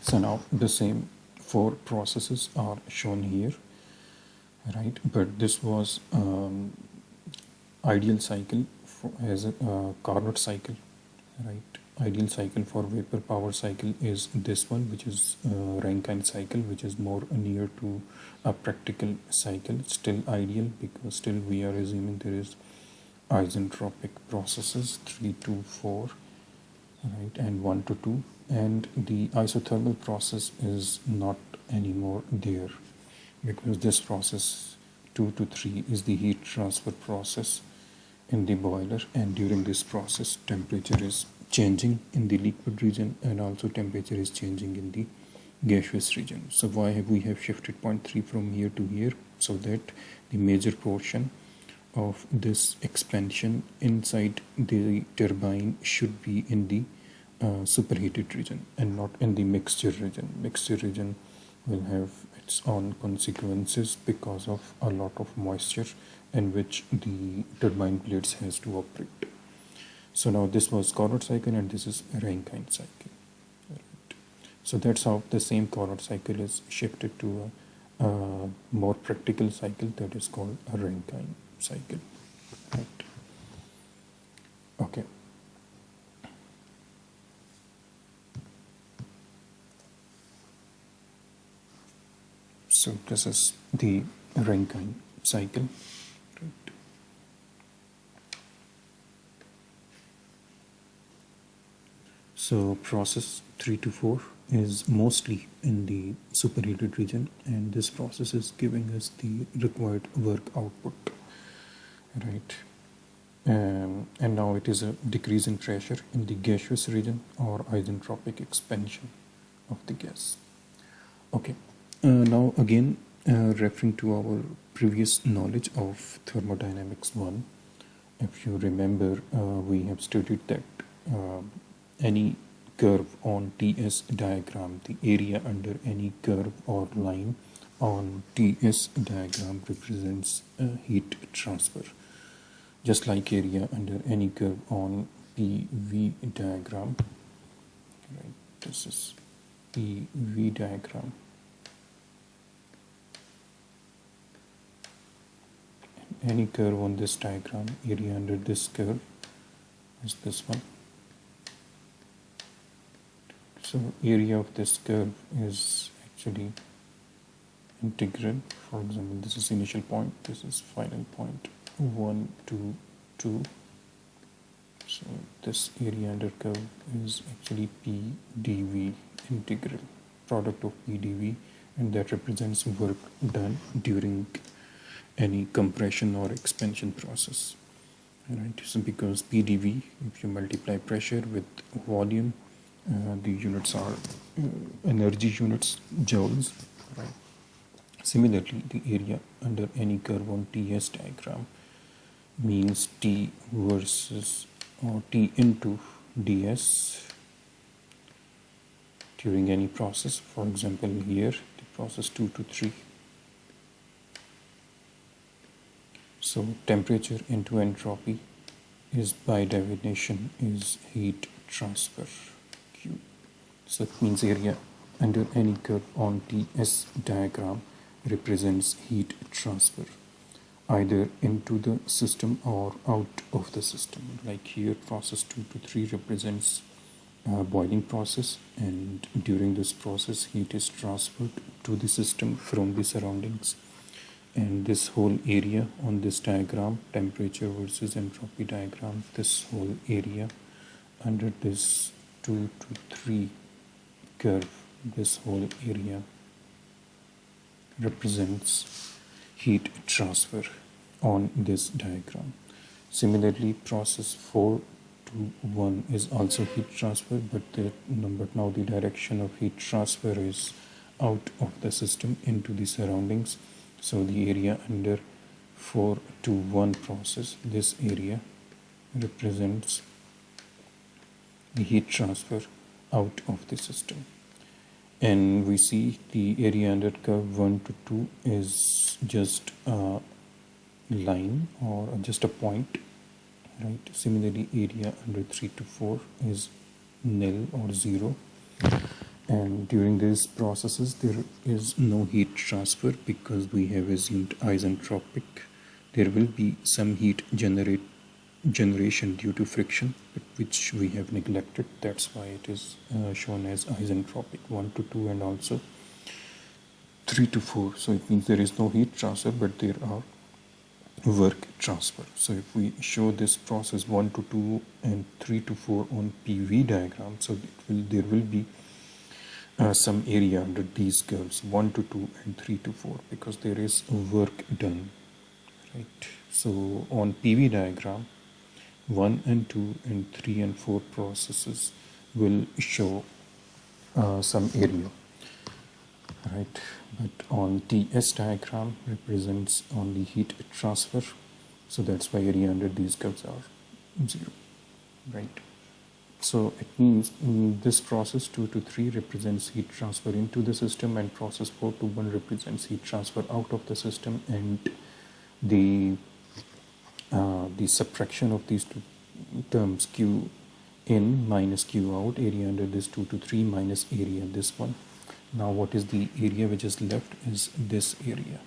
So now the same 4 processes are shown here, right, but this was ideal cycle as a Carnot cycle, right. ideal cycle for vapor power cycle is this one, which is Rankine cycle, which is more near to a practical cycle. It's still ideal because still we are assuming there is isentropic processes 3 to 4, right, and 1 to 2, and the isothermal process is not anymore there because this process 2 to 3 is the heat transfer process in the boiler, and during this process temperature is changing in the liquid region and also temperature is changing in the gaseous region. So why have we shifted point 3 from here to here? So that the major portion of this expansion inside the turbine should be in the superheated region and not in the mixture region. Mixture region will have its own consequences because of a lot of moisture in which the turbine blades has to operate. So now this was Carnot cycle and this is Rankine cycle. Right. So that's how the same Carnot cycle is shifted to a more practical cycle that is called a Rankine cycle. Right. Okay. So this is the Rankine cycle. Right. So process 3 to 4 is mostly in the superheated region, and this process is giving us the required work output, right? And now it is a decrease in pressure in the gaseous region or isentropic expansion of the gas. Okay, now again referring to our previous knowledge of thermodynamics 1, if you remember, we have studied that any curve on TS diagram, the area under any curve or line on TS diagram represents heat transfer. Just like area under any curve on PV diagram, right? This is PV diagram. Any curve on this diagram, area under this curve is this one. So area of this curve is actually integral. For example, this is initial point, this is final point, 1, 2, 2. So this area under curve is actually PdV, integral product of PdV, and that represents work done during any compression or expansion process. Right, so because PdV, if you multiply pressure with volume, the units are energy units, joules, right? Similarly, the area under any curve on TS diagram means T versus or T into ds during any process. For example, here the process 2 to 3. So temperature into entropy is by definition is heat transfer. Q. So it means area under any curve on TS diagram represents heat transfer either into the system or out of the system. Like here process 2 to 3 represents boiling process, and during this process heat is transferred to the system from the surroundings. And this whole area on this diagram, temperature versus entropy diagram, this whole area under this 2 to 3 curve, this whole area represents heat transfer on this diagram. Similarly, process 4 to 1 is also heat transfer, but now the direction of heat transfer is out of the system into the surroundings. So the area under 4 to 1 process, this area represents the heat transfer out of the system. And we see the area under curve 1 to 2 is just a line or just a point, right? Similarly, area under 3 to 4 is nil or 0. And during these processes there is no heat transfer because we have assumed isentropic. There will be some heat generation due to friction, but which we have neglected. That's why it is shown as isentropic 1 to 2 and also 3 to 4. So it means there is no heat transfer, but there are work transfer. So if we show this process 1 to 2 and 3 to 4 on PV diagram, so there will be some area under these curves 1 to 2 and 3 to 4 because there is work done, right? So on PV diagram 1 and 2 and 3 and 4 processes will show some area, right? But on TS diagram represents only heat transfer, so that's why area under these curves are 0, right? So it means this process 2 to 3 represents heat transfer into the system, and process 4 to 1 represents heat transfer out of the system, and the subtraction of these two terms, Q in minus Q out, area under this 2 to 3 minus area this one. Now what is the area which is left is this area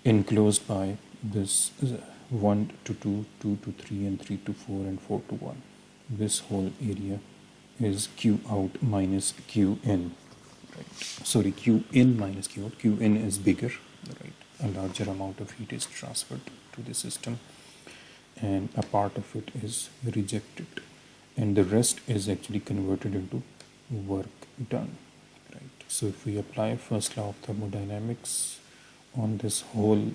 enclosed by this 1 to 2, 2 to 3 and 3 to 4 and 4 to 1. This whole area is Q out minus Q in, right? Sorry, Q in minus Q out. Q in is bigger, right? A larger amount of heat is transferred to the system and a part of it is rejected, and the rest is actually converted into work done, right? So if we apply first law of thermodynamics on this whole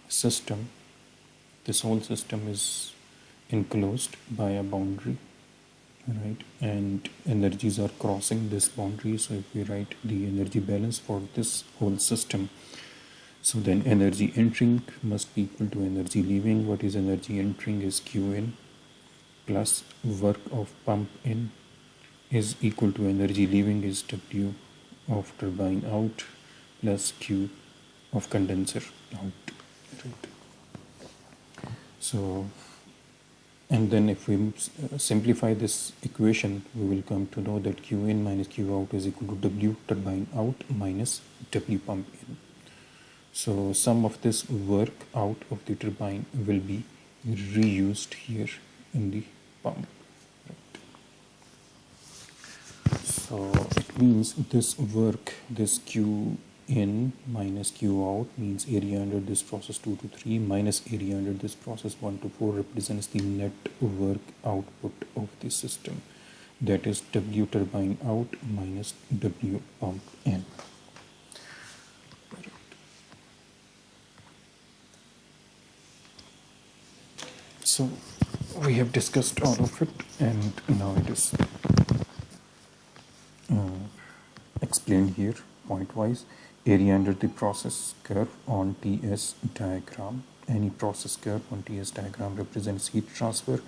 system, this whole system is enclosed by a boundary, right? And energies are crossing this boundary. So if we write the energy balance for this whole system, so then energy entering must be equal to energy leaving. What is energy entering is Q in plus work of pump in is equal to energy leaving is W of turbine out plus Q of condenser out, right? So, and then if we simplify this equation, we will come to know that Q in minus Q out is equal to W turbine out minus W pump in. So sum of this work out of the turbine will be reused here in the pump, right? So it means this work, this Q in minus Q out means area under this process 2 to 3 minus area under this process 1 to 4 represents the net work output of the system, that is W turbine out minus W pump in. So we have discussed all of it, and now it is explained here point wise. Area under the process curve on TS diagram. Any process curve on TS diagram represents heat transfer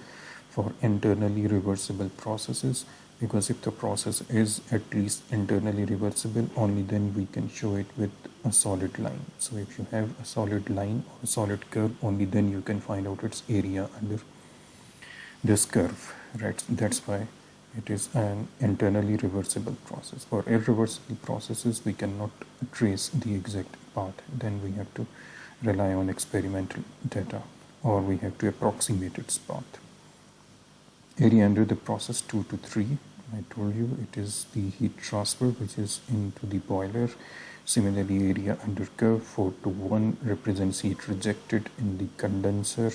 for internally reversible processes, because if the process is at least internally reversible, only then we can show it with a solid line. So if you have a solid line or a solid curve, only then you can find out its area under this curve, right? That's why it is an internally reversible process. For irreversible processes, we cannot trace the exact path. Then we have to rely on experimental data, or we have to approximate its path. Area under the process 2 to 3, I told you it is the heat transfer which is into the boiler. Similarly, area under curve 4 to 1 represents heat rejected in the condenser,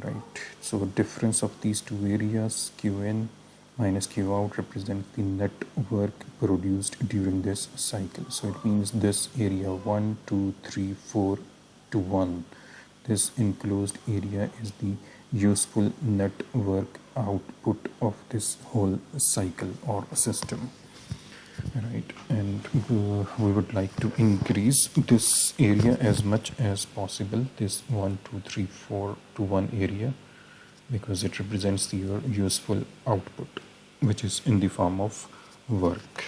right? So difference of these two areas, Q in minus Q out, represents the net work produced during this cycle. So it means this area 1, 2, 3, 4 to 1, this enclosed area is the useful net work output of this whole cycle or system, right? And we would like to increase this area as much as possible, this 1, 2, 3, 4 to 1 area, because it represents the useful output, which is in the form of work.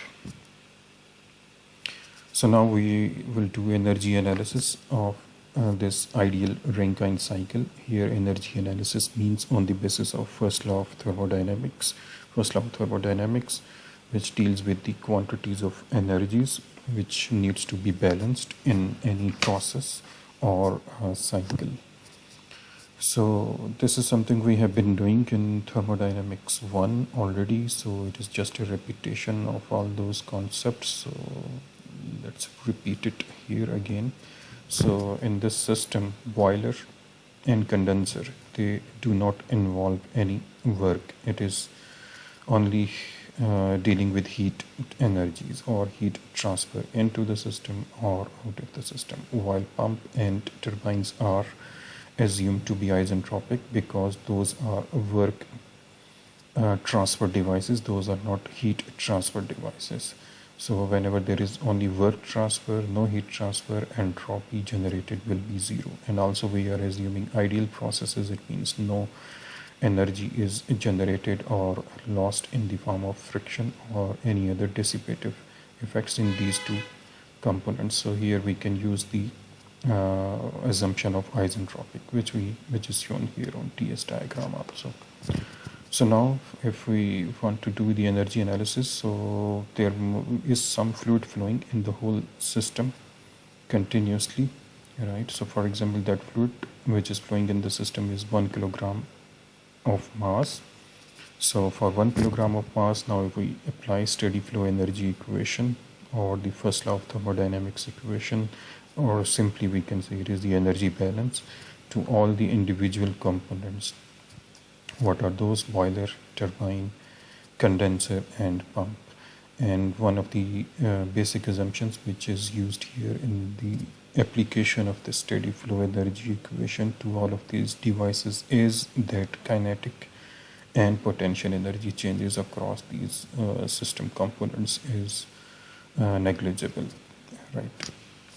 So now we will do energy analysis of this ideal Rankine cycle. Here energy analysis means on the basis of first law of thermodynamics. First law of thermodynamics, which deals with the quantities of energies which needs to be balanced in any process or cycle. So this is something we have been doing in thermodynamics 1 already, so it is just a repetition of all those concepts. So let's repeat it here again. So in this system, boiler and condenser, they do not involve any work. It is only dealing with heat energies or heat transfer into the system or out of the system, while pump and turbines are assumed to be isentropic because those are work transfer devices. Those are not heat transfer devices. So whenever there is only work transfer, no heat transfer, entropy generated will be zero. And also we are assuming ideal processes. It means no energy is generated or lost in the form of friction or any other dissipative effects in these two components. So here we can use the assumption of isentropic, which is shown here on TS diagram also. So now if we want to do the energy analysis, so there is some fluid flowing in the whole system continuously, right? So for example, that fluid which is flowing in the system is 1 kilogram of mass. So for 1 kilogram of mass, now if we apply steady flow energy equation or the first law of thermodynamics equation, or simply we can say it is the energy balance to all the individual components. What are those? Boiler, turbine, condenser and pump. And one of the basic assumptions which is used here in the application of the steady flow energy equation to all of these devices is that kinetic and potential energy changes across these system components is negligible, right?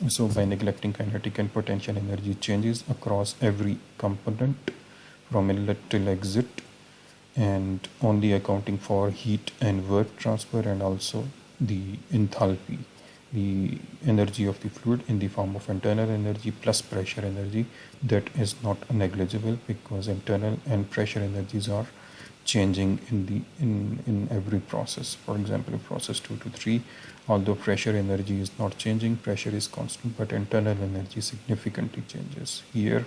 So by neglecting kinetic and potential energy changes across every component from inlet till exit, and only accounting for heat and work transfer and also the enthalpy, the energy of the fluid in the form of internal energy plus pressure energy, that is not negligible because internal and pressure energies are changing in every process. For example, process 2 to 3, although pressure energy is not changing, pressure is constant, but internal energy significantly changes. Here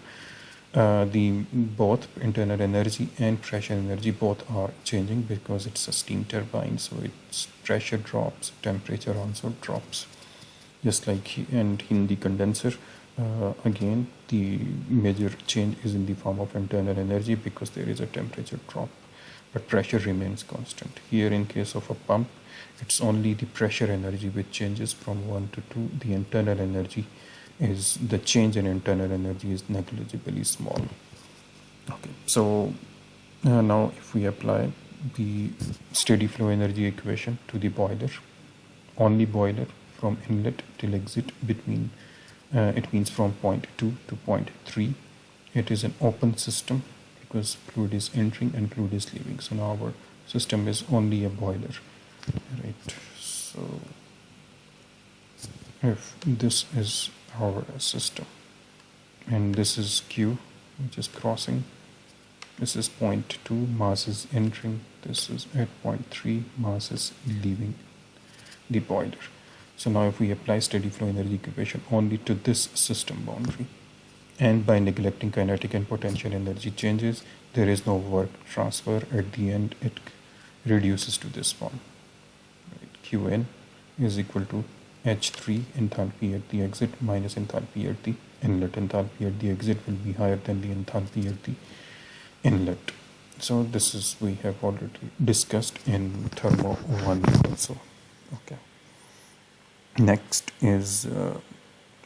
the both internal energy and pressure energy both are changing because it's a steam turbine, so its pressure drops, temperature also drops, just like and in the condenser again the major change is in the form of internal energy because there is a temperature drop, but pressure remains constant. Here in case of a pump, it's only the pressure energy which changes from 1 to 2. The internal energy is the change in internal energy is negligibly small. Okay, so now if we apply the steady flow energy equation to the boiler, only boiler from inlet till exit between it means from point 2 to point 3, it is an open system because fluid is entering and fluid is leaving. So now our system is only a boiler, right? So if this is our system and this is Q which is crossing, this is point 2, mass is entering, this is at point 3, mass is leaving the boiler. So now if we apply steady flow energy equation only to this system boundary, and by neglecting kinetic and potential energy changes, there is no work transfer. At the end, it reduces to this form. Right? Qn is equal to H3 enthalpy at the exit minus enthalpy at the inlet. Enthalpy at the exit will be higher than the enthalpy at the inlet. So this is we have already discussed in thermo 1 also. Okay. Next is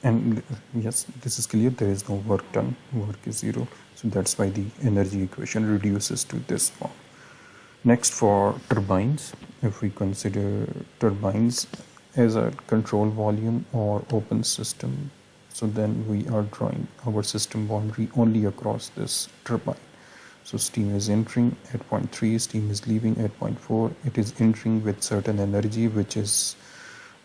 and yes, this is clear, there is no work done, work is zero, so that's why the energy equation reduces to this form. Next, for turbines, if we consider turbines as a control volume or open system, so then we are drawing our system boundary only across this turbine. So steam is entering at point 3, steam is leaving at point 4. It is entering with certain energy which is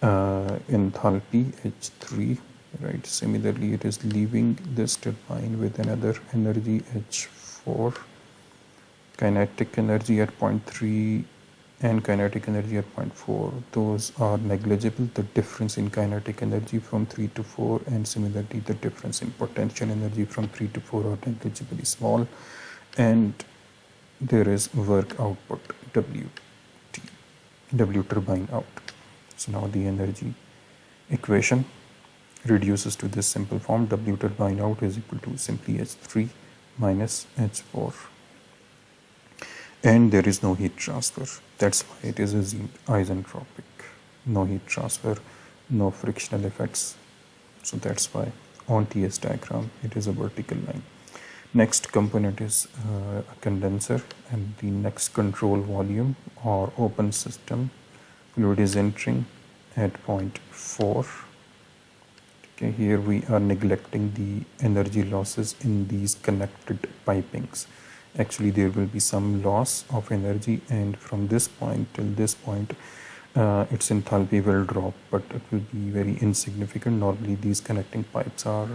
enthalpy H3, right? Similarly, it is leaving this turbine with another energy H4. Kinetic energy at point 3 and kinetic energy at point 4, those are negligible. The difference in kinetic energy from 3 to 4 and similarly the difference in potential energy from 3 to 4 are negligibly small, and there is work output WT, W turbine out. So now the energy equation reduces to this simple form: W turbine out is equal to simply H3 minus H4. And there is no heat transfer. That's why it is assumed isentropic. No heat transfer, no frictional effects. So that's why on TS diagram it is a vertical line. Next component is a condenser, and the next control volume or open system fluid is entering at point 4. Okay, here we are neglecting the energy losses in these connected pipings. Actually, there will be some loss of energy, and from this point till this point its enthalpy will drop, but it will be very insignificant. Normally these connecting pipes are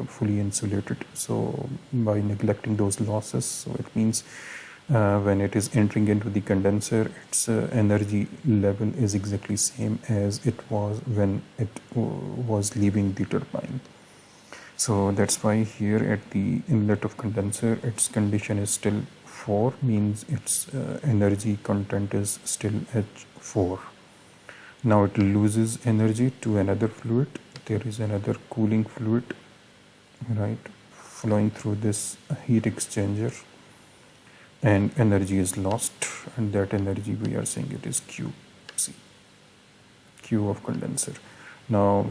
fully insulated, so by neglecting those losses, so it means when it is entering into the condenser, its energy level is exactly same as it was when it was leaving the turbine. So that's why here at the inlet of condenser, its condition is still 4, means its energy content is still H4. Now it loses energy to another fluid. There is another cooling fluid, right, flowing through this heat exchanger, and energy is lost, and that energy we are saying it is Q. See, Q of condenser. Now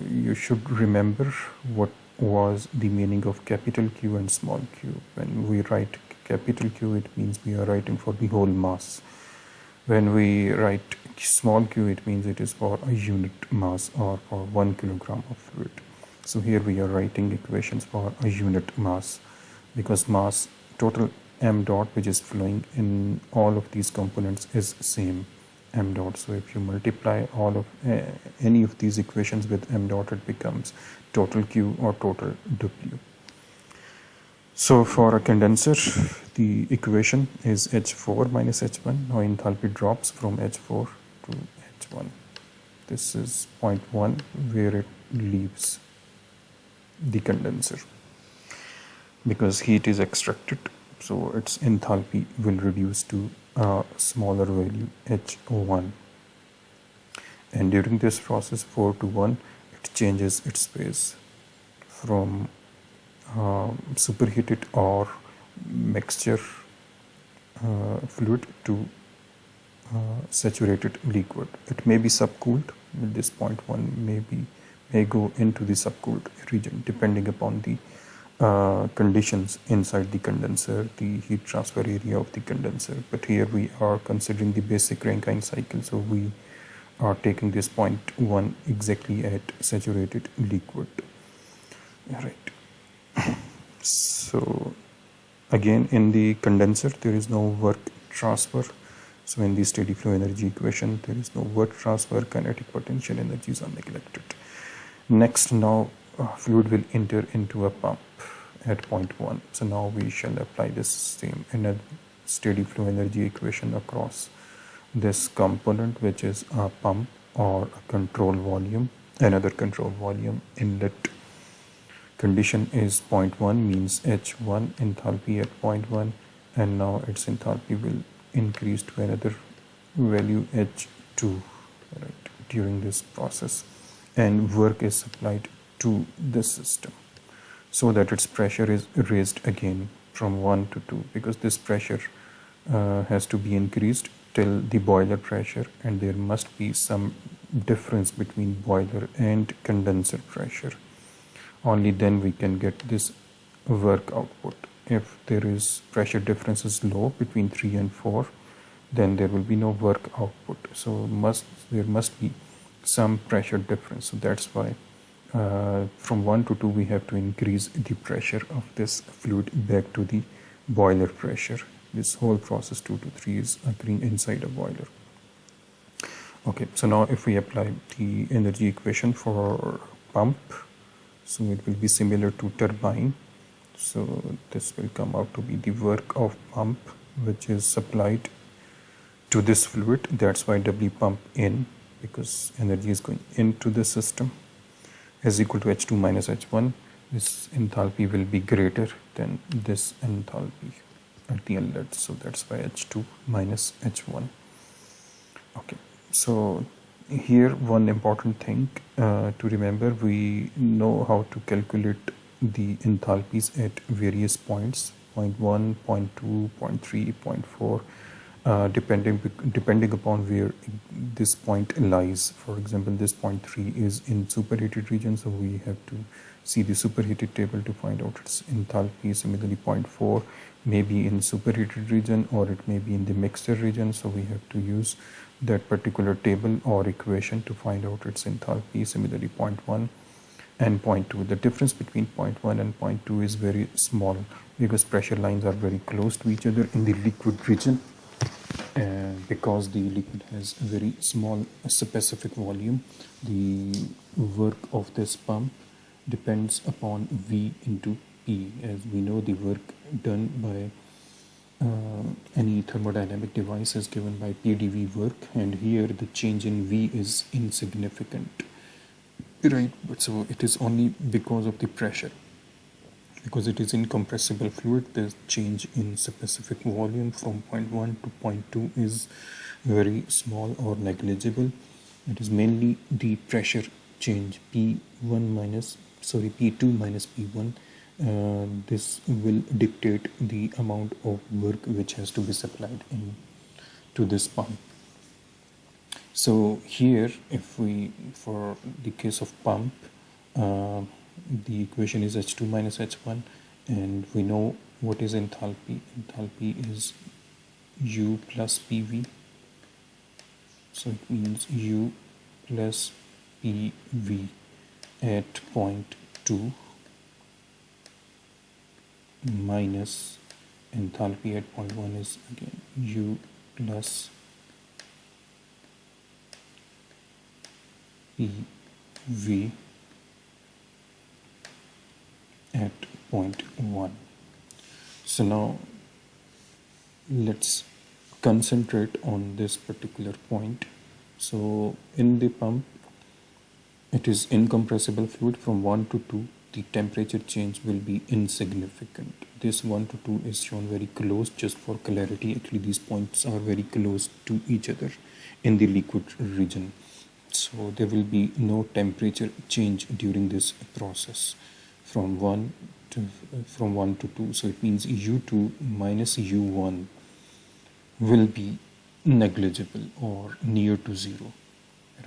you should remember what was the meaning of capital Q and small q. When we write capital Q, it means we are writing for the whole mass. When we write small q, it means it is for a unit mass or for 1 kilogram of fluid. So here we are writing equations for a unit mass, because mass total m dot which is flowing in all of these components is same, m dot. So if you multiply all of any of these equations with m dot, it becomes total Q or total W. So for a condenser, the equation is H4 minus H1. Now enthalpy drops from H4 to H1. This is point 1 where it leaves the condenser. Because heat is extracted, so its enthalpy will reduce to a smaller value, H1. And during this process, 4 to 1, it changes its phase from superheated or mixture fluid to saturated liquid. It may be subcooled. At this point, one may go into the subcooled region depending upon the conditions inside the condenser, the heat transfer area of the condenser. But here we are considering the basic Rankine cycle, so we are taking this point 1 exactly at saturated liquid. Right. So again, in the condenser there is no work transfer. So in the steady flow energy equation, there is no work transfer. Kinetic potential energies are neglected. Next, now fluid will enter into a pump at point 1. So now we shall apply this same in a steady flow energy equation across this component, which is a pump or a control volume. Another control volume inlet condition is 0.1, means H1 enthalpy at 0.1, and now its enthalpy will increase to another value H2, right, during this process, and work is supplied to this system so that its pressure is raised again from 1 to 2, because this pressure has to be increased till the boiler pressure, and there must be some difference between boiler and condenser pressure. Only then we can get this work output. If there is pressure difference is low between 3 and 4, then there will be no work output. So there must be some pressure difference. So that's why from 1 to 2 we have to increase the pressure of this fluid back to the boiler pressure. This whole process 2 to 3 is occurring inside a boiler. Okay, so now if we apply the energy equation for pump, so it will be similar to turbine. So this will come out to be the work of pump, which is supplied to this fluid. That's why W pump in, because energy is going into the system, is equal to H2 minus H1. This enthalpy will be greater than this enthalpy at the inlet, so that's why H2 minus H1. Okay, so here one important thing to remember: we know how to calculate the enthalpies at various points: 0.1, 0.2, 0.3, 0.4, depending upon where this point lies. For example, this 0.3 is in superheated region, so we have to see the superheated table to find out its enthalpy. Similarly, 0.4 may be in superheated region, or it may be in the mixture region, so we have to use that particular table or equation to find out its enthalpy. Similarly, 0.1 and 0.2. The difference between 0.1 and 0.2 is very small because pressure lines are very close to each other in the liquid region. Because the liquid has a very small specific volume, the work of this pump depends upon V into P. As we know, the work done by any thermodynamic device is given by PdV work, and here the change in V is insignificant, right? But so it is only because of the pressure. Because it is incompressible fluid, the change in specific volume from 0.1 to 0.2 is very small or negligible. It is mainly the pressure change P2 minus P1. This will dictate the amount of work which has to be supplied in to this pump. So here, if we, for the case of pump, the equation is H2 minus H1, and we know what is enthalpy. Enthalpy is U plus PV. So it means U plus PV at 0.2 minus enthalpy at 0.1 is again U plus PV at 0.1. So now let's concentrate on this particular point. So in the pump, it is incompressible fluid. From 1 to 2, the temperature change will be insignificant. This 1 to 2 is shown very close just for clarity. Actually, these points are very close to each other in the liquid region. So there will be no temperature change during this process from 1 to 2. So it means U2 minus U1 will be negligible or near to zero,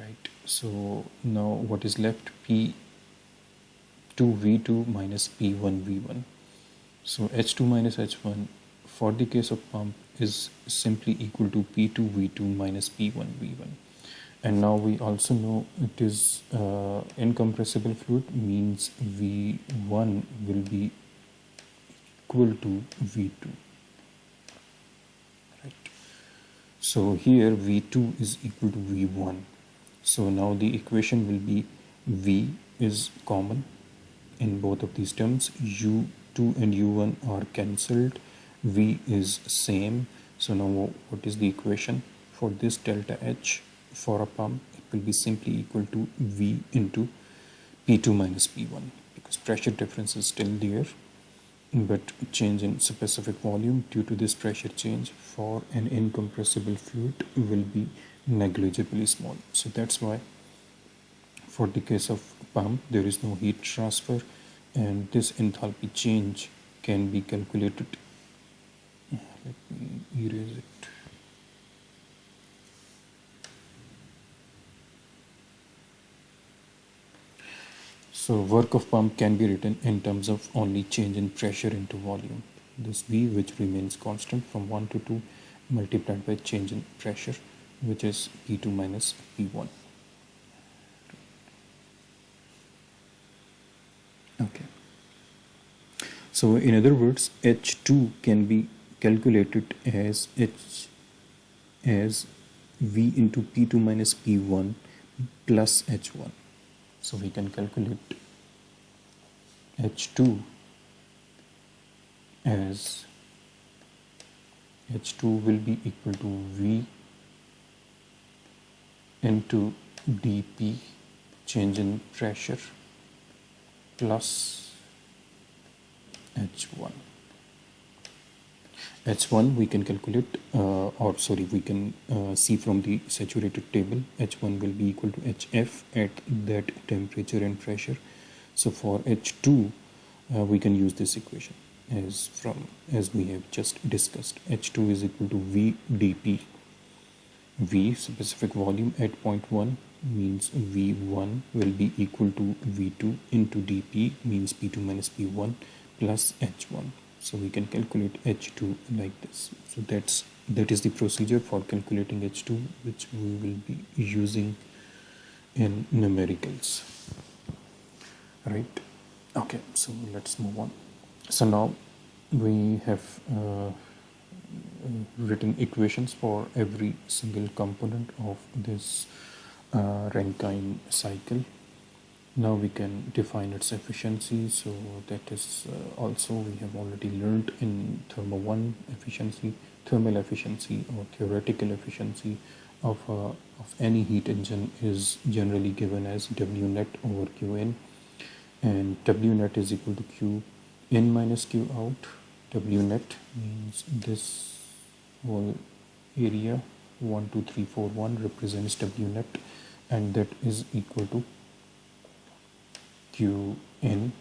right? So now what is left? P2V2 minus P1V1. So H2 minus H1 for the case of pump is simply equal to P2V2 minus P1V1. And now we also know it is incompressible fluid, means V1 will be equal to V2, right? So here V2 is equal to V1. So now the equation will be V is common in both of these terms. U2 and U1 are cancelled. V is same. So now what is the equation for this delta H? For a pump, it will be simply equal to V into P2 minus P1, because pressure difference is still there, but change in specific volume due to this pressure change for an incompressible fluid will be negligibly small. So that's why for the case of pump there is no heat transfer, and this enthalpy change can be calculated. Let me erase it. So work of pump can be written in terms of only change in pressure into volume. This V, which remains constant from 1 to 2, multiplied by change in pressure, which is P2 minus P1. Okay. So in other words, H2 can be calculated as V into P2 minus P1 plus H1. So we can calculate H2 as H2 will be equal to V into dP, change in pressure, plus H1. H1 we can calculate, we can see from the saturated table. H1 will be equal to HF at that temperature and pressure. So for H2, we can use this equation as we have just discussed. H2 is equal to V dP. V, specific volume at point 1, means V1 will be equal to V2 into dP, means P2 minus P1 plus H1. So we can calculate H2 like this. So that is the procedure for calculating H2, which we will be using in numericals. Right? Okay, so let's move on. So now we have written equations for every single component of this Rankine cycle. Now we can define its efficiency. So that is also we have already learned in Thermo 1 efficiency, thermal efficiency or theoretical efficiency of any heat engine is generally given as W net over Qn, and W net is equal to Q in minus Q out. W net means this whole area 1, 2, 3, 4, 1 represents W net, and that is equal to Q in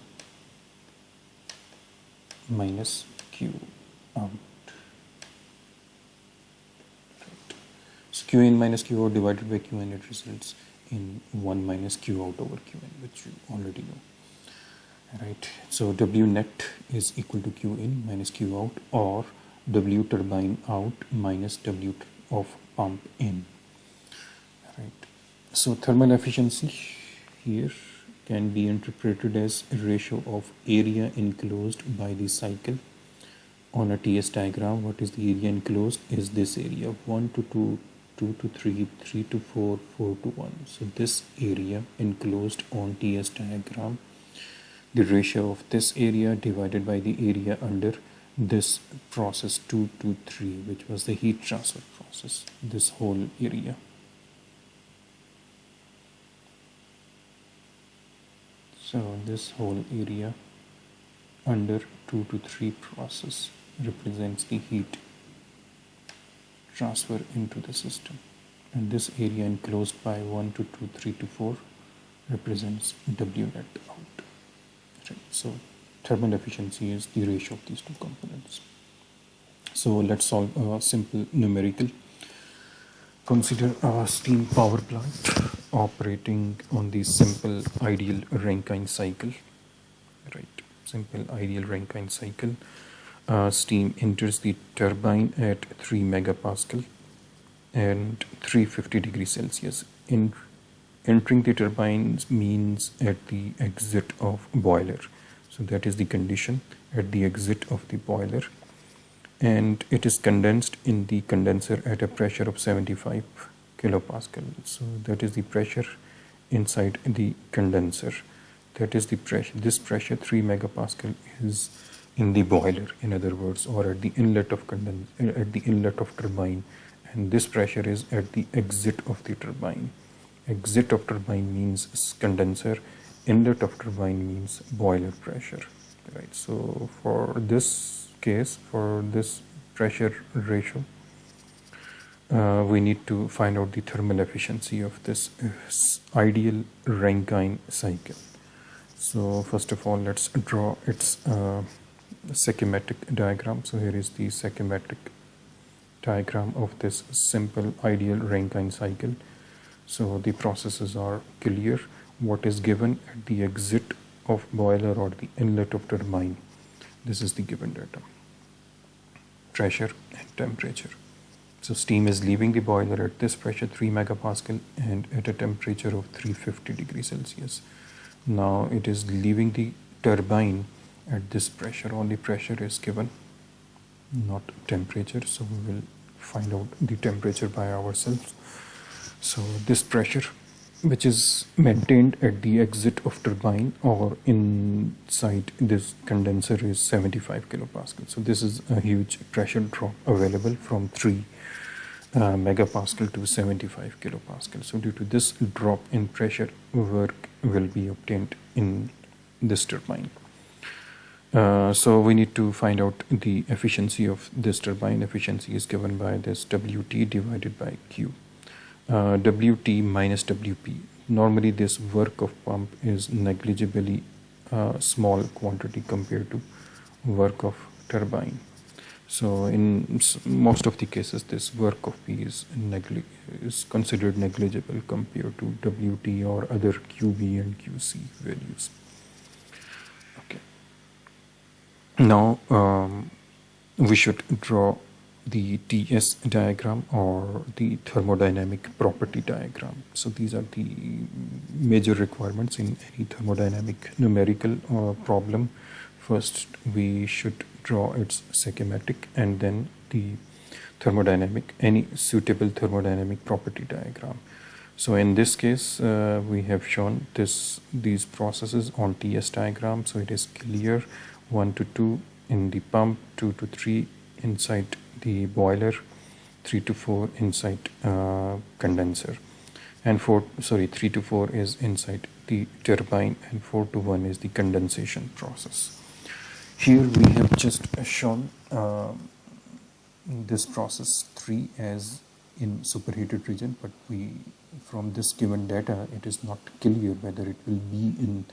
minus Q out. Right. So Q in minus Q out divided by Q in, it results in 1 minus Q out over Q in, which you already know. Right. So W net is equal to Q in minus Q out, or W turbine out minus W of pump in. Right. So thermal efficiency here can be interpreted as a ratio of area enclosed by the cycle. On a TS diagram, what is the area enclosed is this area 1 to 2, 2 to 3, 3 to 4, 4 to 1. So this area enclosed on TS diagram, the ratio of this area divided by the area under this process 2 to 3, which was the heat transfer process, this whole area. So this whole area under 2 to 3 process represents the heat transfer into the system, and this area enclosed by 1 to 2, 3 to 4 represents W net out. Right. So thermal efficiency is the ratio of these two components. So let's solve a simple numerical. Consider a steam power plant operating on the simple ideal Rankine cycle. Right, simple ideal Rankine cycle. Steam enters the turbine at 3 megapascal and 350 degrees Celsius. Entering the turbine means at the exit of boiler. So that is the condition, at the exit of the boiler. And it is condensed in the condenser at a pressure of 75 kilopascal. So that is the pressure inside the condenser. That is the pressure. This pressure 3 megapascal is in the boiler, in other words, or at the inlet of turbine, and this pressure is at the exit of the turbine. Exit of turbine means condenser, inlet of turbine means boiler pressure. Right. So for this case, for this pressure ratio, we need to find out the thermal efficiency of this ideal Rankine cycle. So first of all, let's draw its schematic diagram. So here is the schematic diagram of this simple ideal Rankine cycle. So the processes are clear. What is given at the exit of boiler or the inlet of turbine? This is the given data. Pressure and temperature. So steam is leaving the boiler at this pressure 3 megapascal and at a temperature of 350 degrees Celsius. Now it is leaving the turbine at this pressure. Only pressure is given, not temperature. So we will find out the temperature by ourselves. So this pressure, which is maintained at the exit of turbine or inside this condenser, is 75 kilopascal. So this is a huge pressure drop available from 3 megapascal to 75 kilopascal. So due to this drop in pressure, work will be obtained in this turbine. So we need to find out the efficiency of this turbine. Efficiency is given by this WT divided by Q. WT minus WP. Normally this work of pump is negligibly small quantity compared to work of turbine. So in most of the cases, this work of P is considered negligible compared to WT or other QB and QC values. Okay. Now we should draw the TS diagram or the thermodynamic property diagram. So these are the major requirements in any thermodynamic numerical problem. First, we should draw its schematic and then the thermodynamic, any suitable thermodynamic property diagram. So in this case, we have shown these processes on TS diagram. So it is clear 1 to 2 in the pump, 2 to 3 inside the boiler, 3 to 4 inside condenser, and 3 to 4 is inside the turbine, and 4 to 1 is the condensation process. Here we have just shown this process 3 as in superheated region, but from this given data it is not clear whether it will be in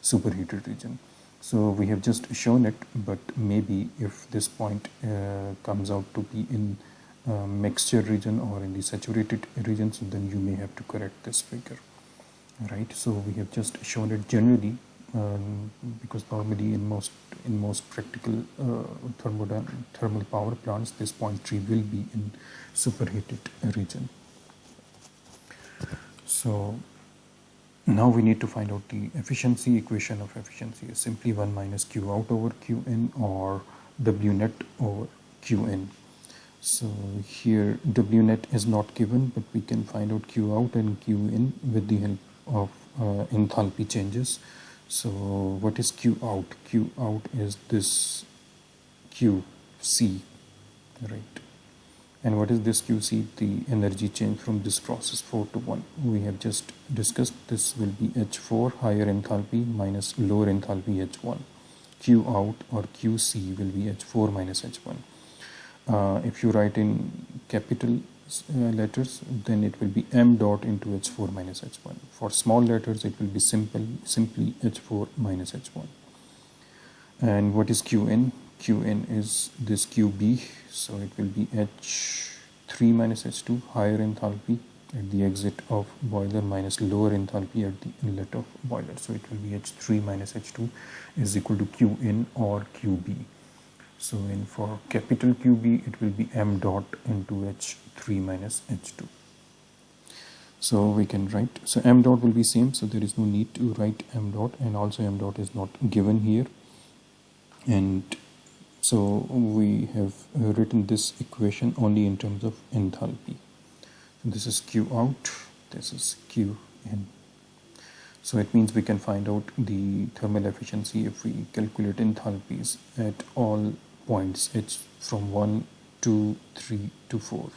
superheated region. So we have just shown it, but maybe if this point comes out to be in mixture region or in the saturated region, so then you may have to correct this figure, right? So we have just shown it generally because normally in most practical thermal power plants, this point 3 will be in superheated region. So now we need to find out the efficiency. Equation of efficiency is simply 1 minus Q out over Q in, or W net over Q in. So here W net is not given, but we can find out Q out and Q in with the help of enthalpy changes. So what is Q out? Q out is this QC, right? And what is this QC? The energy change from this process 4 to 1. We have just discussed this will be H4, higher enthalpy, minus lower enthalpy H1. Q out or QC will be H4 minus H1. If you write in capital letters, then it will be M dot into H4 minus H1. For small letters, it will be simply H4 minus H1. And what is Qn? Qn is this QB, so it will be H3 minus H2, higher enthalpy at the exit of boiler minus lower enthalpy at the inlet of boiler. So it will be H3 minus H2 is equal to Qn or QB. So for capital QB, it will be M dot into H3 minus H2. So we can write, so M dot will be same, so there is no need to write M dot, and also M dot is not given here. And so we have written this equation only in terms of enthalpy. So this is Q out, this is Q in. So it means we can find out the thermal efficiency if we calculate enthalpies at all points H from 1, 2, 3 to 4.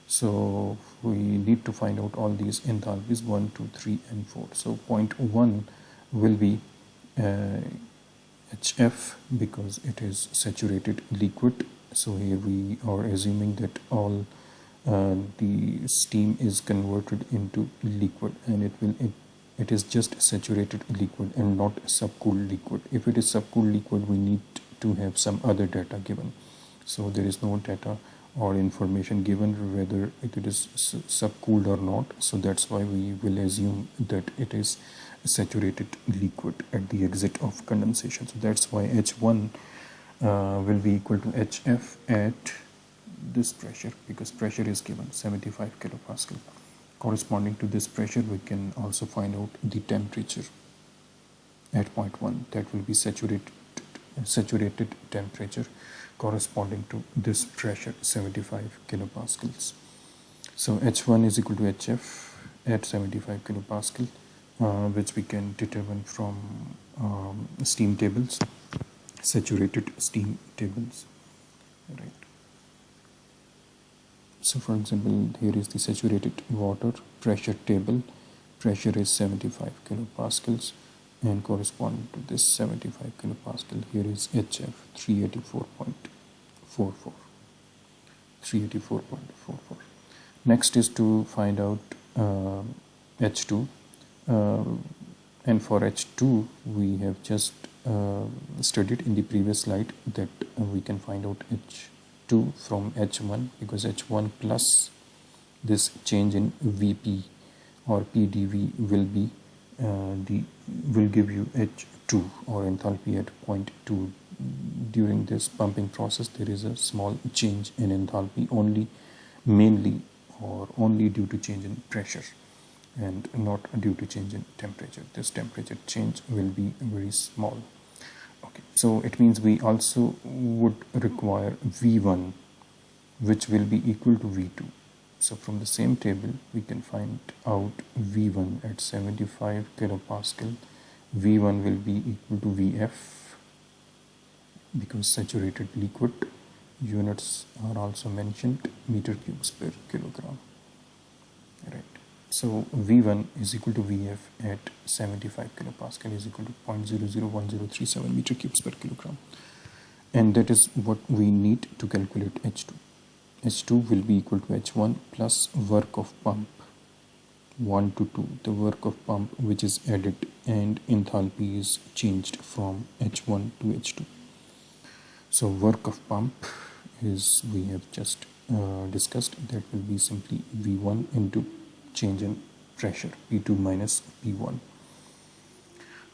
So we need to find out all these enthalpies 1, 2, 3 and 4. So point 1 will be HF because it is saturated liquid. So here we are assuming that all the steam is converted into liquid, and it is just saturated liquid and not subcooled liquid. If it is subcooled liquid, we need to have some other data given. So there is no data or information given whether it is subcooled or not. So that's why we will assume that it is saturated liquid at the exit of condensation. So that's why H1 will be equal to HF at this pressure, because pressure is given 75 kilopascal. Corresponding to this pressure, we can also find out the temperature at point 1. That will be saturated temperature corresponding to this pressure 75 kilopascals. So H1 is equal to HF at 75 kilopascal, which we can determine from steam tables, saturated steam tables, right? So for example, here is the saturated water pressure table. Pressure is 75 kilopascals, and corresponding to this 75 kilopascal, here is HF 384.44. 384.44. Next is to find out H2, and for H2 we have just studied in the previous slide that we can find out H2 from H1, because H1 plus this change in VP or PDV will be will give you H2 or enthalpy at point 2. During this pumping process there is a small change in enthalpy, mainly due to change in pressure and not due to change in temperature. This temperature change will be very small. Okay, so it means we also would require V1, which will be equal to V2. So from the same table we can find out V1 at 75 kilopascal. V1 will be equal to Vf, because saturated liquid units are also mentioned, meter cubes per kilogram, right? So V1 is equal to Vf at 75 kilopascal is equal to 0.001037 meter cubes per kilogram, and that is what we need to calculate H2. H2 will be equal to H1 plus work of pump 1 to 2, the work of pump which is added, and enthalpy is changed from H1 to H2. So work of pump is, we have just discussed, that will be simply V1 into change in pressure, P2 minus P1.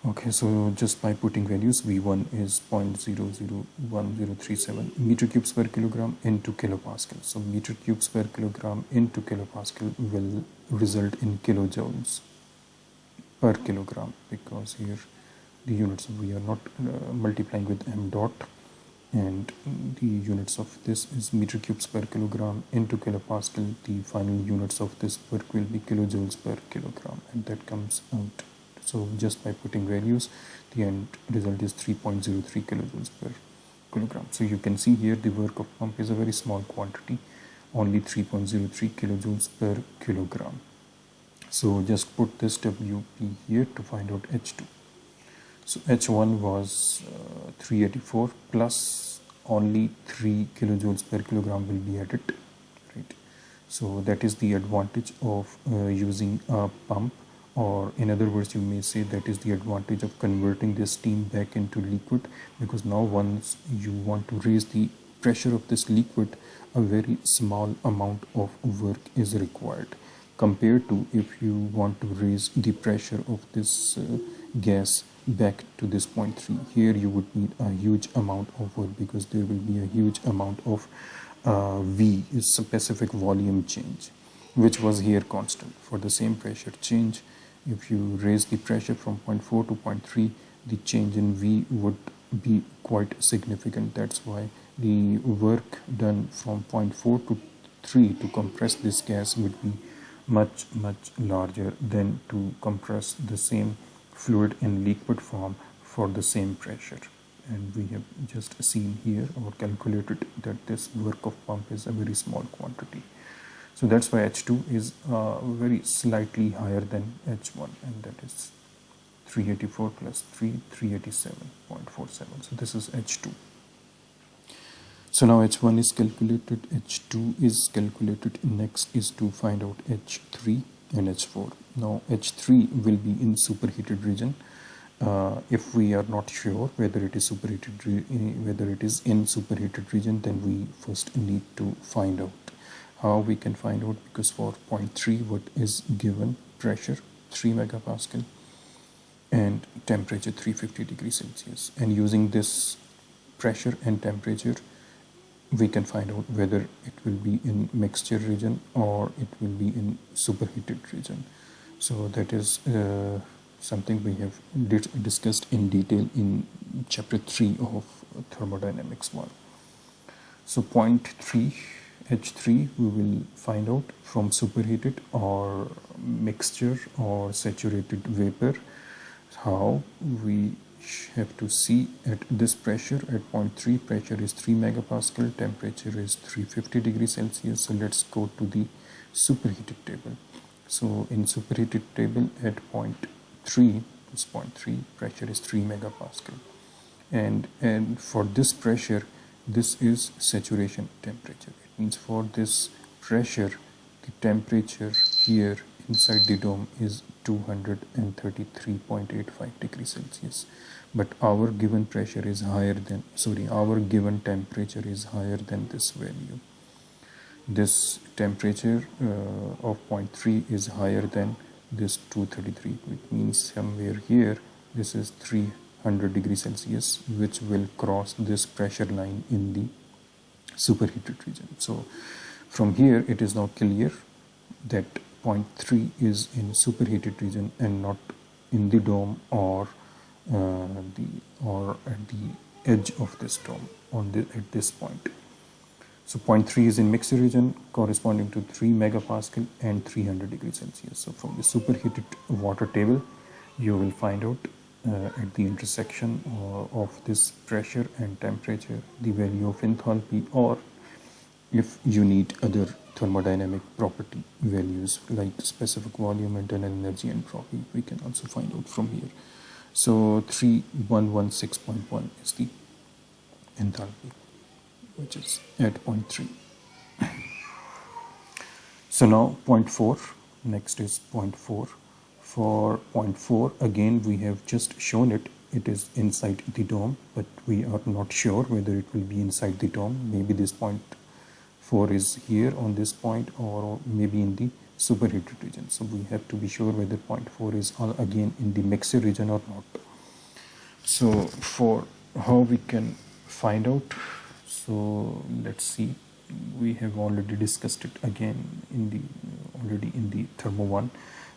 Okay, so just by putting values, V1 is 0.001037 meter cubes per kilogram into kilopascal. So meter cubes per kilogram into kilopascal will result in kilojoules per kilogram, because here the units, we are not multiplying with m dot, and the units of this is meter cubes per kilogram into kilopascal. The final units of this work will be kilojoules per kilogram, and that comes out. So just by putting values, the end result is 3.03 kilojoules per kilogram. So you can see here the work of pump is a very small quantity, only 3.03 kilojoules per kilogram. So just put this WP here to find out H2. So H1 was 384 plus only 3 kilojoules per kilogram will be added, right? So that is the advantage of using a pump, or in other words you may say that is the advantage of converting this steam back into liquid, because now once you want to raise the pressure of this liquid, a very small amount of work is required, compared to if you want to raise the pressure of this gas back to this 0.3. Here you would need a huge amount of work, because there will be a huge amount of V, is specific volume change, which was here constant. For the same pressure change, if you raise the pressure from 0.4 to 0.3, the change in V would be quite significant. That's why the work done from 0.4 to 3 to compress this gas would be much larger than to compress the same fluid in liquid form for the same pressure. And we have just seen here or calculated that this work of pump is a very small quantity. So that's why H2 is very slightly higher than H1, and that is 384 plus 3, 387.47. So this is H2. So now H1 is calculated, H2 is calculated. Next is to find out H3 and H4. Now H3 will be in superheated region. If we are not sure whether it is in superheated region, then we first need to find out. How we can find out? Because for 0.3 what is given, pressure 3 megapascal and temperature 350 degrees Celsius, and using this pressure and temperature we can find out whether it will be in mixture region or it will be in superheated region. So that is something we have discussed in detail in chapter 3 of thermodynamics 1. So 0.3 H3 we will find out from superheated or mixture or saturated vapor. How? We have to see at this pressure at point 3, pressure is 3 megapascal, temperature is 350 degrees Celsius. So let's go to the superheated table. So in superheated table at point 3, this point 3, pressure is 3 megapascal, and for this pressure, this is saturation temperature. It means for this pressure, the temperature here inside the dome is 233.85 degrees Celsius, but our given pressure is higher than, our given temperature is higher than this value. This temperature of point 3 is higher than this 233, which means somewhere here this is 300 degrees Celsius, which will cross this pressure line in the superheated region. So from here it is now clear that point 3 is in superheated region and not in the dome or at the edge of this dome at this point. So point 3 is in mixed region corresponding to 3 megapascal and 300 degrees Celsius. So from the superheated water table, you will find out at the intersection of this pressure and temperature the value of enthalpy, or if you need other thermodynamic property values like specific volume, internal energy, entropy, we can also find out from here. So 3116.1 is the enthalpy, which is at point 3. So now point 4, next is point 4. For point 4, again we have just shown it is inside the dome, but we are not sure whether it will be inside the dome. Maybe this point 4 is here on this point, or maybe in the superheated region. So we have to be sure whether point 4 is again in the mixed region or not. So for how we can find out, so let's see, we have already discussed it again in the thermo 1.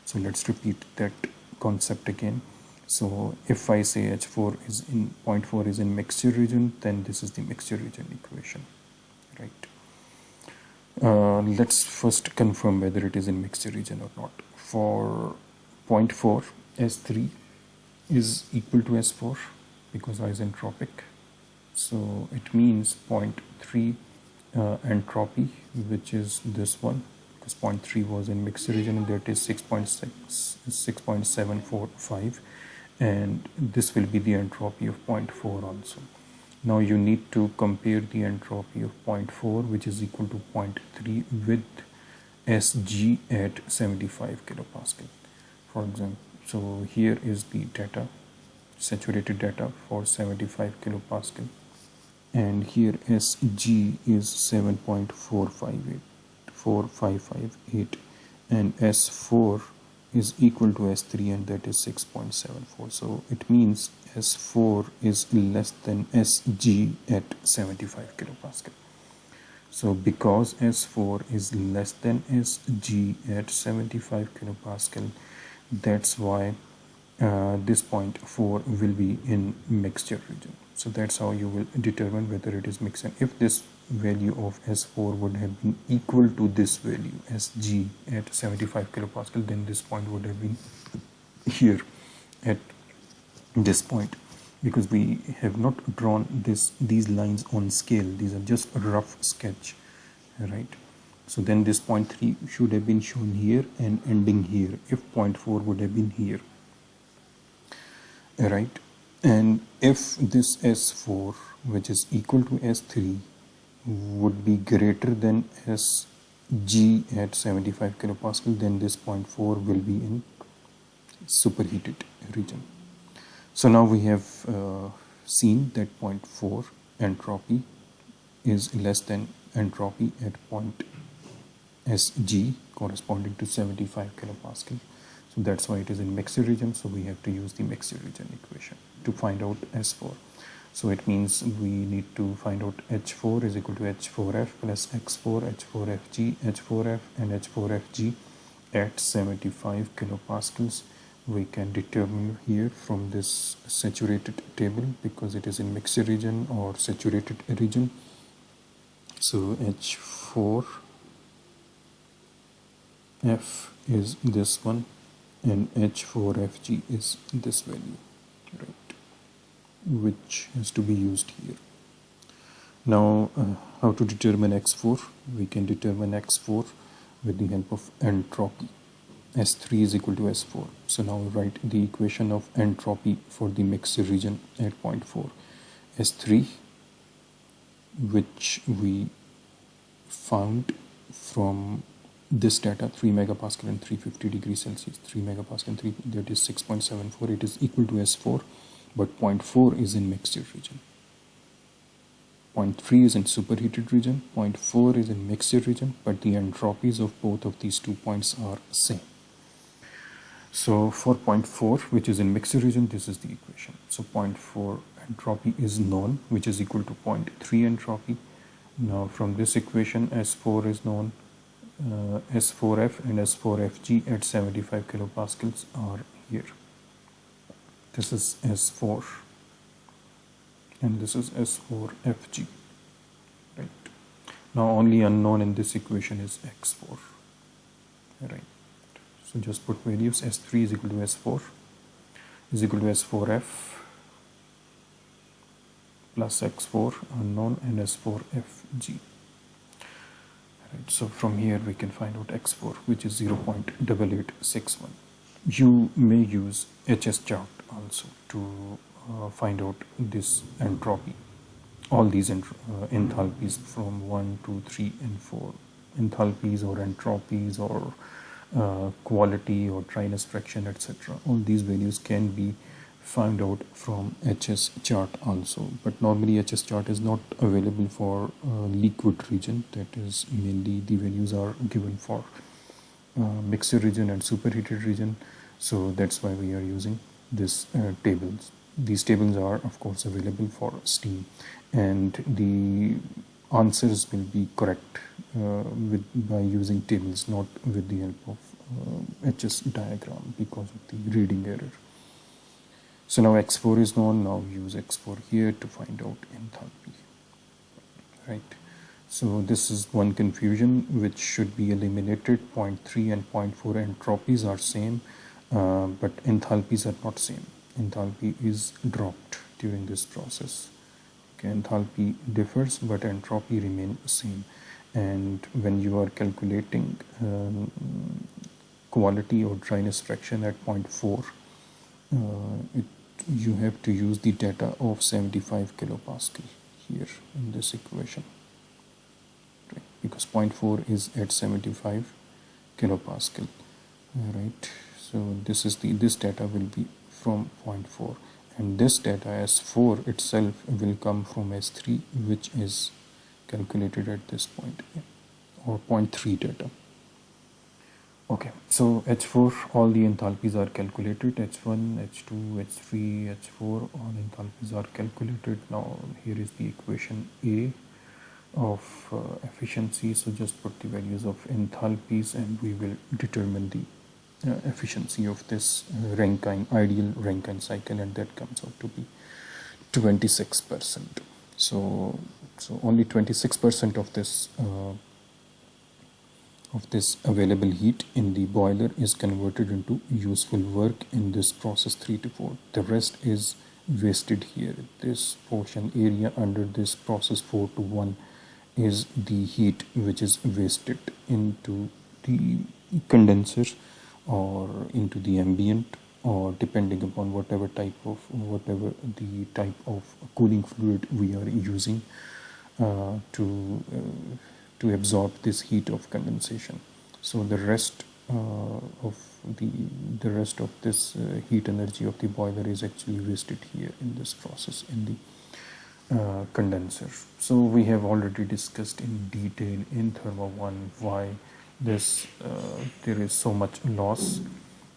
So let's repeat that concept again. So if I say H4 is in point 4 is in mixture region, then this is the mixture region equation, right? Let's first confirm whether it is in mixture region or not. For point 4, S3 is equal to S4 because isentropic. So it means point 3 entropy, which is this one, because point 3 was in mixed region, and that is 6.745, and this will be the entropy of point 4 also. Now you need to compare the entropy of point 4, which is equal to point 3, with Sg at 75 kilopascal, for example. So here is the data, saturated data for 75 kilopascal, and here Sg is 7.4558, and S4 is equal to S3, and that is 6.74. So it means S4 is less than Sg at 75 kilopascal. So because S4 is less than Sg at 75 kilopascal, that's why this point 4 will be in mixture region. So that's how you will determine whether it is mixed. And if this value of S4 would have been equal to this value Sg at 75 kilopascal, then this point would have been here at this point, because we have not drawn these lines on scale. These are just a rough sketch, right? So then this point 3 should have been shown here and ending here if point 4 would have been here, right? And if this S4, which is equal to S3, would be greater than Sg at 75 kilopascal, then this point 4 will be in superheated region. So now we have seen that point 4 entropy is less than entropy at point Sg corresponding to 75 kilopascal. So that's why it is in mixed region. So we have to use the mixed region equation to find out S4. So it means we need to find out H4 is equal to H4f plus X4, H4fg, H4f and H4fg at 75 kilopascals. We can determine here from this saturated table, because it is in mixed region or saturated region. So H4f is this one, and H4fg is this value, right? which has to be used here. Now, how to determine X4? We can determine X4 with the help of entropy. S3 is equal to S4. So now we write the equation of entropy for the mixture region at point 4. S3, which we found from this data, 3 megapascal and 350 degrees Celsius, 3 megapascal and 3, that is 6.74, it is equal to S4, but point 4 is in mixture region. Point 3 is in superheated region, point 4 is in mixture region, but the entropies of both of these 2 points are same. So for point 4, which is in mixture region, this is the equation. So point 4 entropy is known, which is equal to point 3 entropy. Now from this equation, S4 is known, S4F and S4FG at 75 kilopascals are here. This is S4 and this is S4FG. Right. Now only unknown in this equation is X4. Right. So just put values. S3 is equal to S4 is equal to S4F plus X4 unknown and S4FG. Right. So from here we can find out X4, which is 0.8861. You may use HS chart also to find out this entropy, all these enthalpies from 1, 2, 3 and 4, enthalpies or entropies or quality or dryness fraction, etc. All these values can be found out from HS chart also, but normally HS chart is not available for liquid region. That is mainly the values are given for mixture region and superheated region. So that's why we are using this tables. These tables are of course available for steam, and the answers will be correct by using tables, not with the help of HS diagram because of the reading error. So now X4 is known. Now use X4 here to find out enthalpy. Right. So this is one confusion which should be eliminated. Point 3 and point 4 entropies are same, but enthalpies are not same. Enthalpy is dropped during this process. Okay, enthalpy differs, but entropy remains same. And when you are calculating quality or dryness fraction at point 4, you have to use the data of 75 kilopascal here in this equation, right? Because point 4 is at 75 kilopascal, right? So this data will be from point 4, and this data S4 itself will come from S3, which is calculated at this point, or point 3 data. Okay, so H4, all the enthalpies are calculated. H1, H2, H3, H4, all enthalpies are calculated. Now here is the equation A of efficiency. So just put the values of enthalpies and we will determine the efficiency of this Rankine, ideal Rankine cycle, and that comes out to be 26%. So only 26% of this available heat in the boiler is converted into useful work in this process 3 to 4. The rest is wasted here. This portion area under this process 4 to 1 is the heat which is wasted into the condenser or into the ambient, or depending upon whatever the type of cooling fluid we are using to absorb this heat of condensation. So the rest of this heat energy of the boiler is actually wasted here in this process in the condenser. So we have already discussed in detail in Thermo 1 why there is so much loss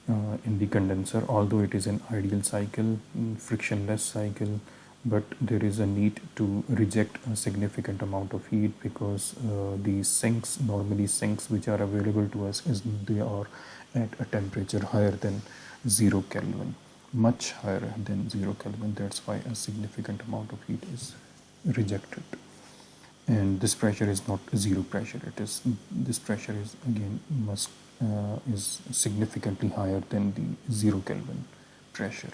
in the condenser, although it is an ideal cycle, frictionless cycle, but there is a need to reject a significant amount of heat because the sinks, normally sinks which are available to us, they are at a temperature higher than 0 Kelvin, much higher than 0 Kelvin. That's why a significant amount of heat is rejected. And this pressure is not zero pressure. This pressure is again is significantly higher than the 0 Kelvin pressure.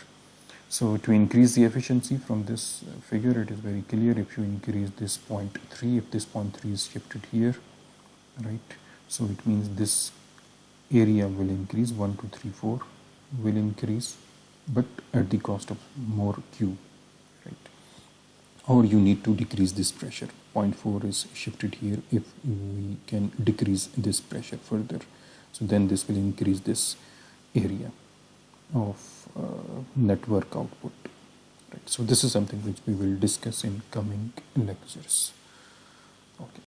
So to increase the efficiency from this figure, it is very clear. If you increase this 0.3, if this 0.3 is shifted here, right, so it means this area will increase, 1 2 3 4 will increase, but at the cost of more Q, right? Or you need to decrease this pressure. 0.4 is shifted here. If we can decrease this pressure further, so then this will increase this area of network output, right? So this is something which we will discuss in coming lectures. Okay.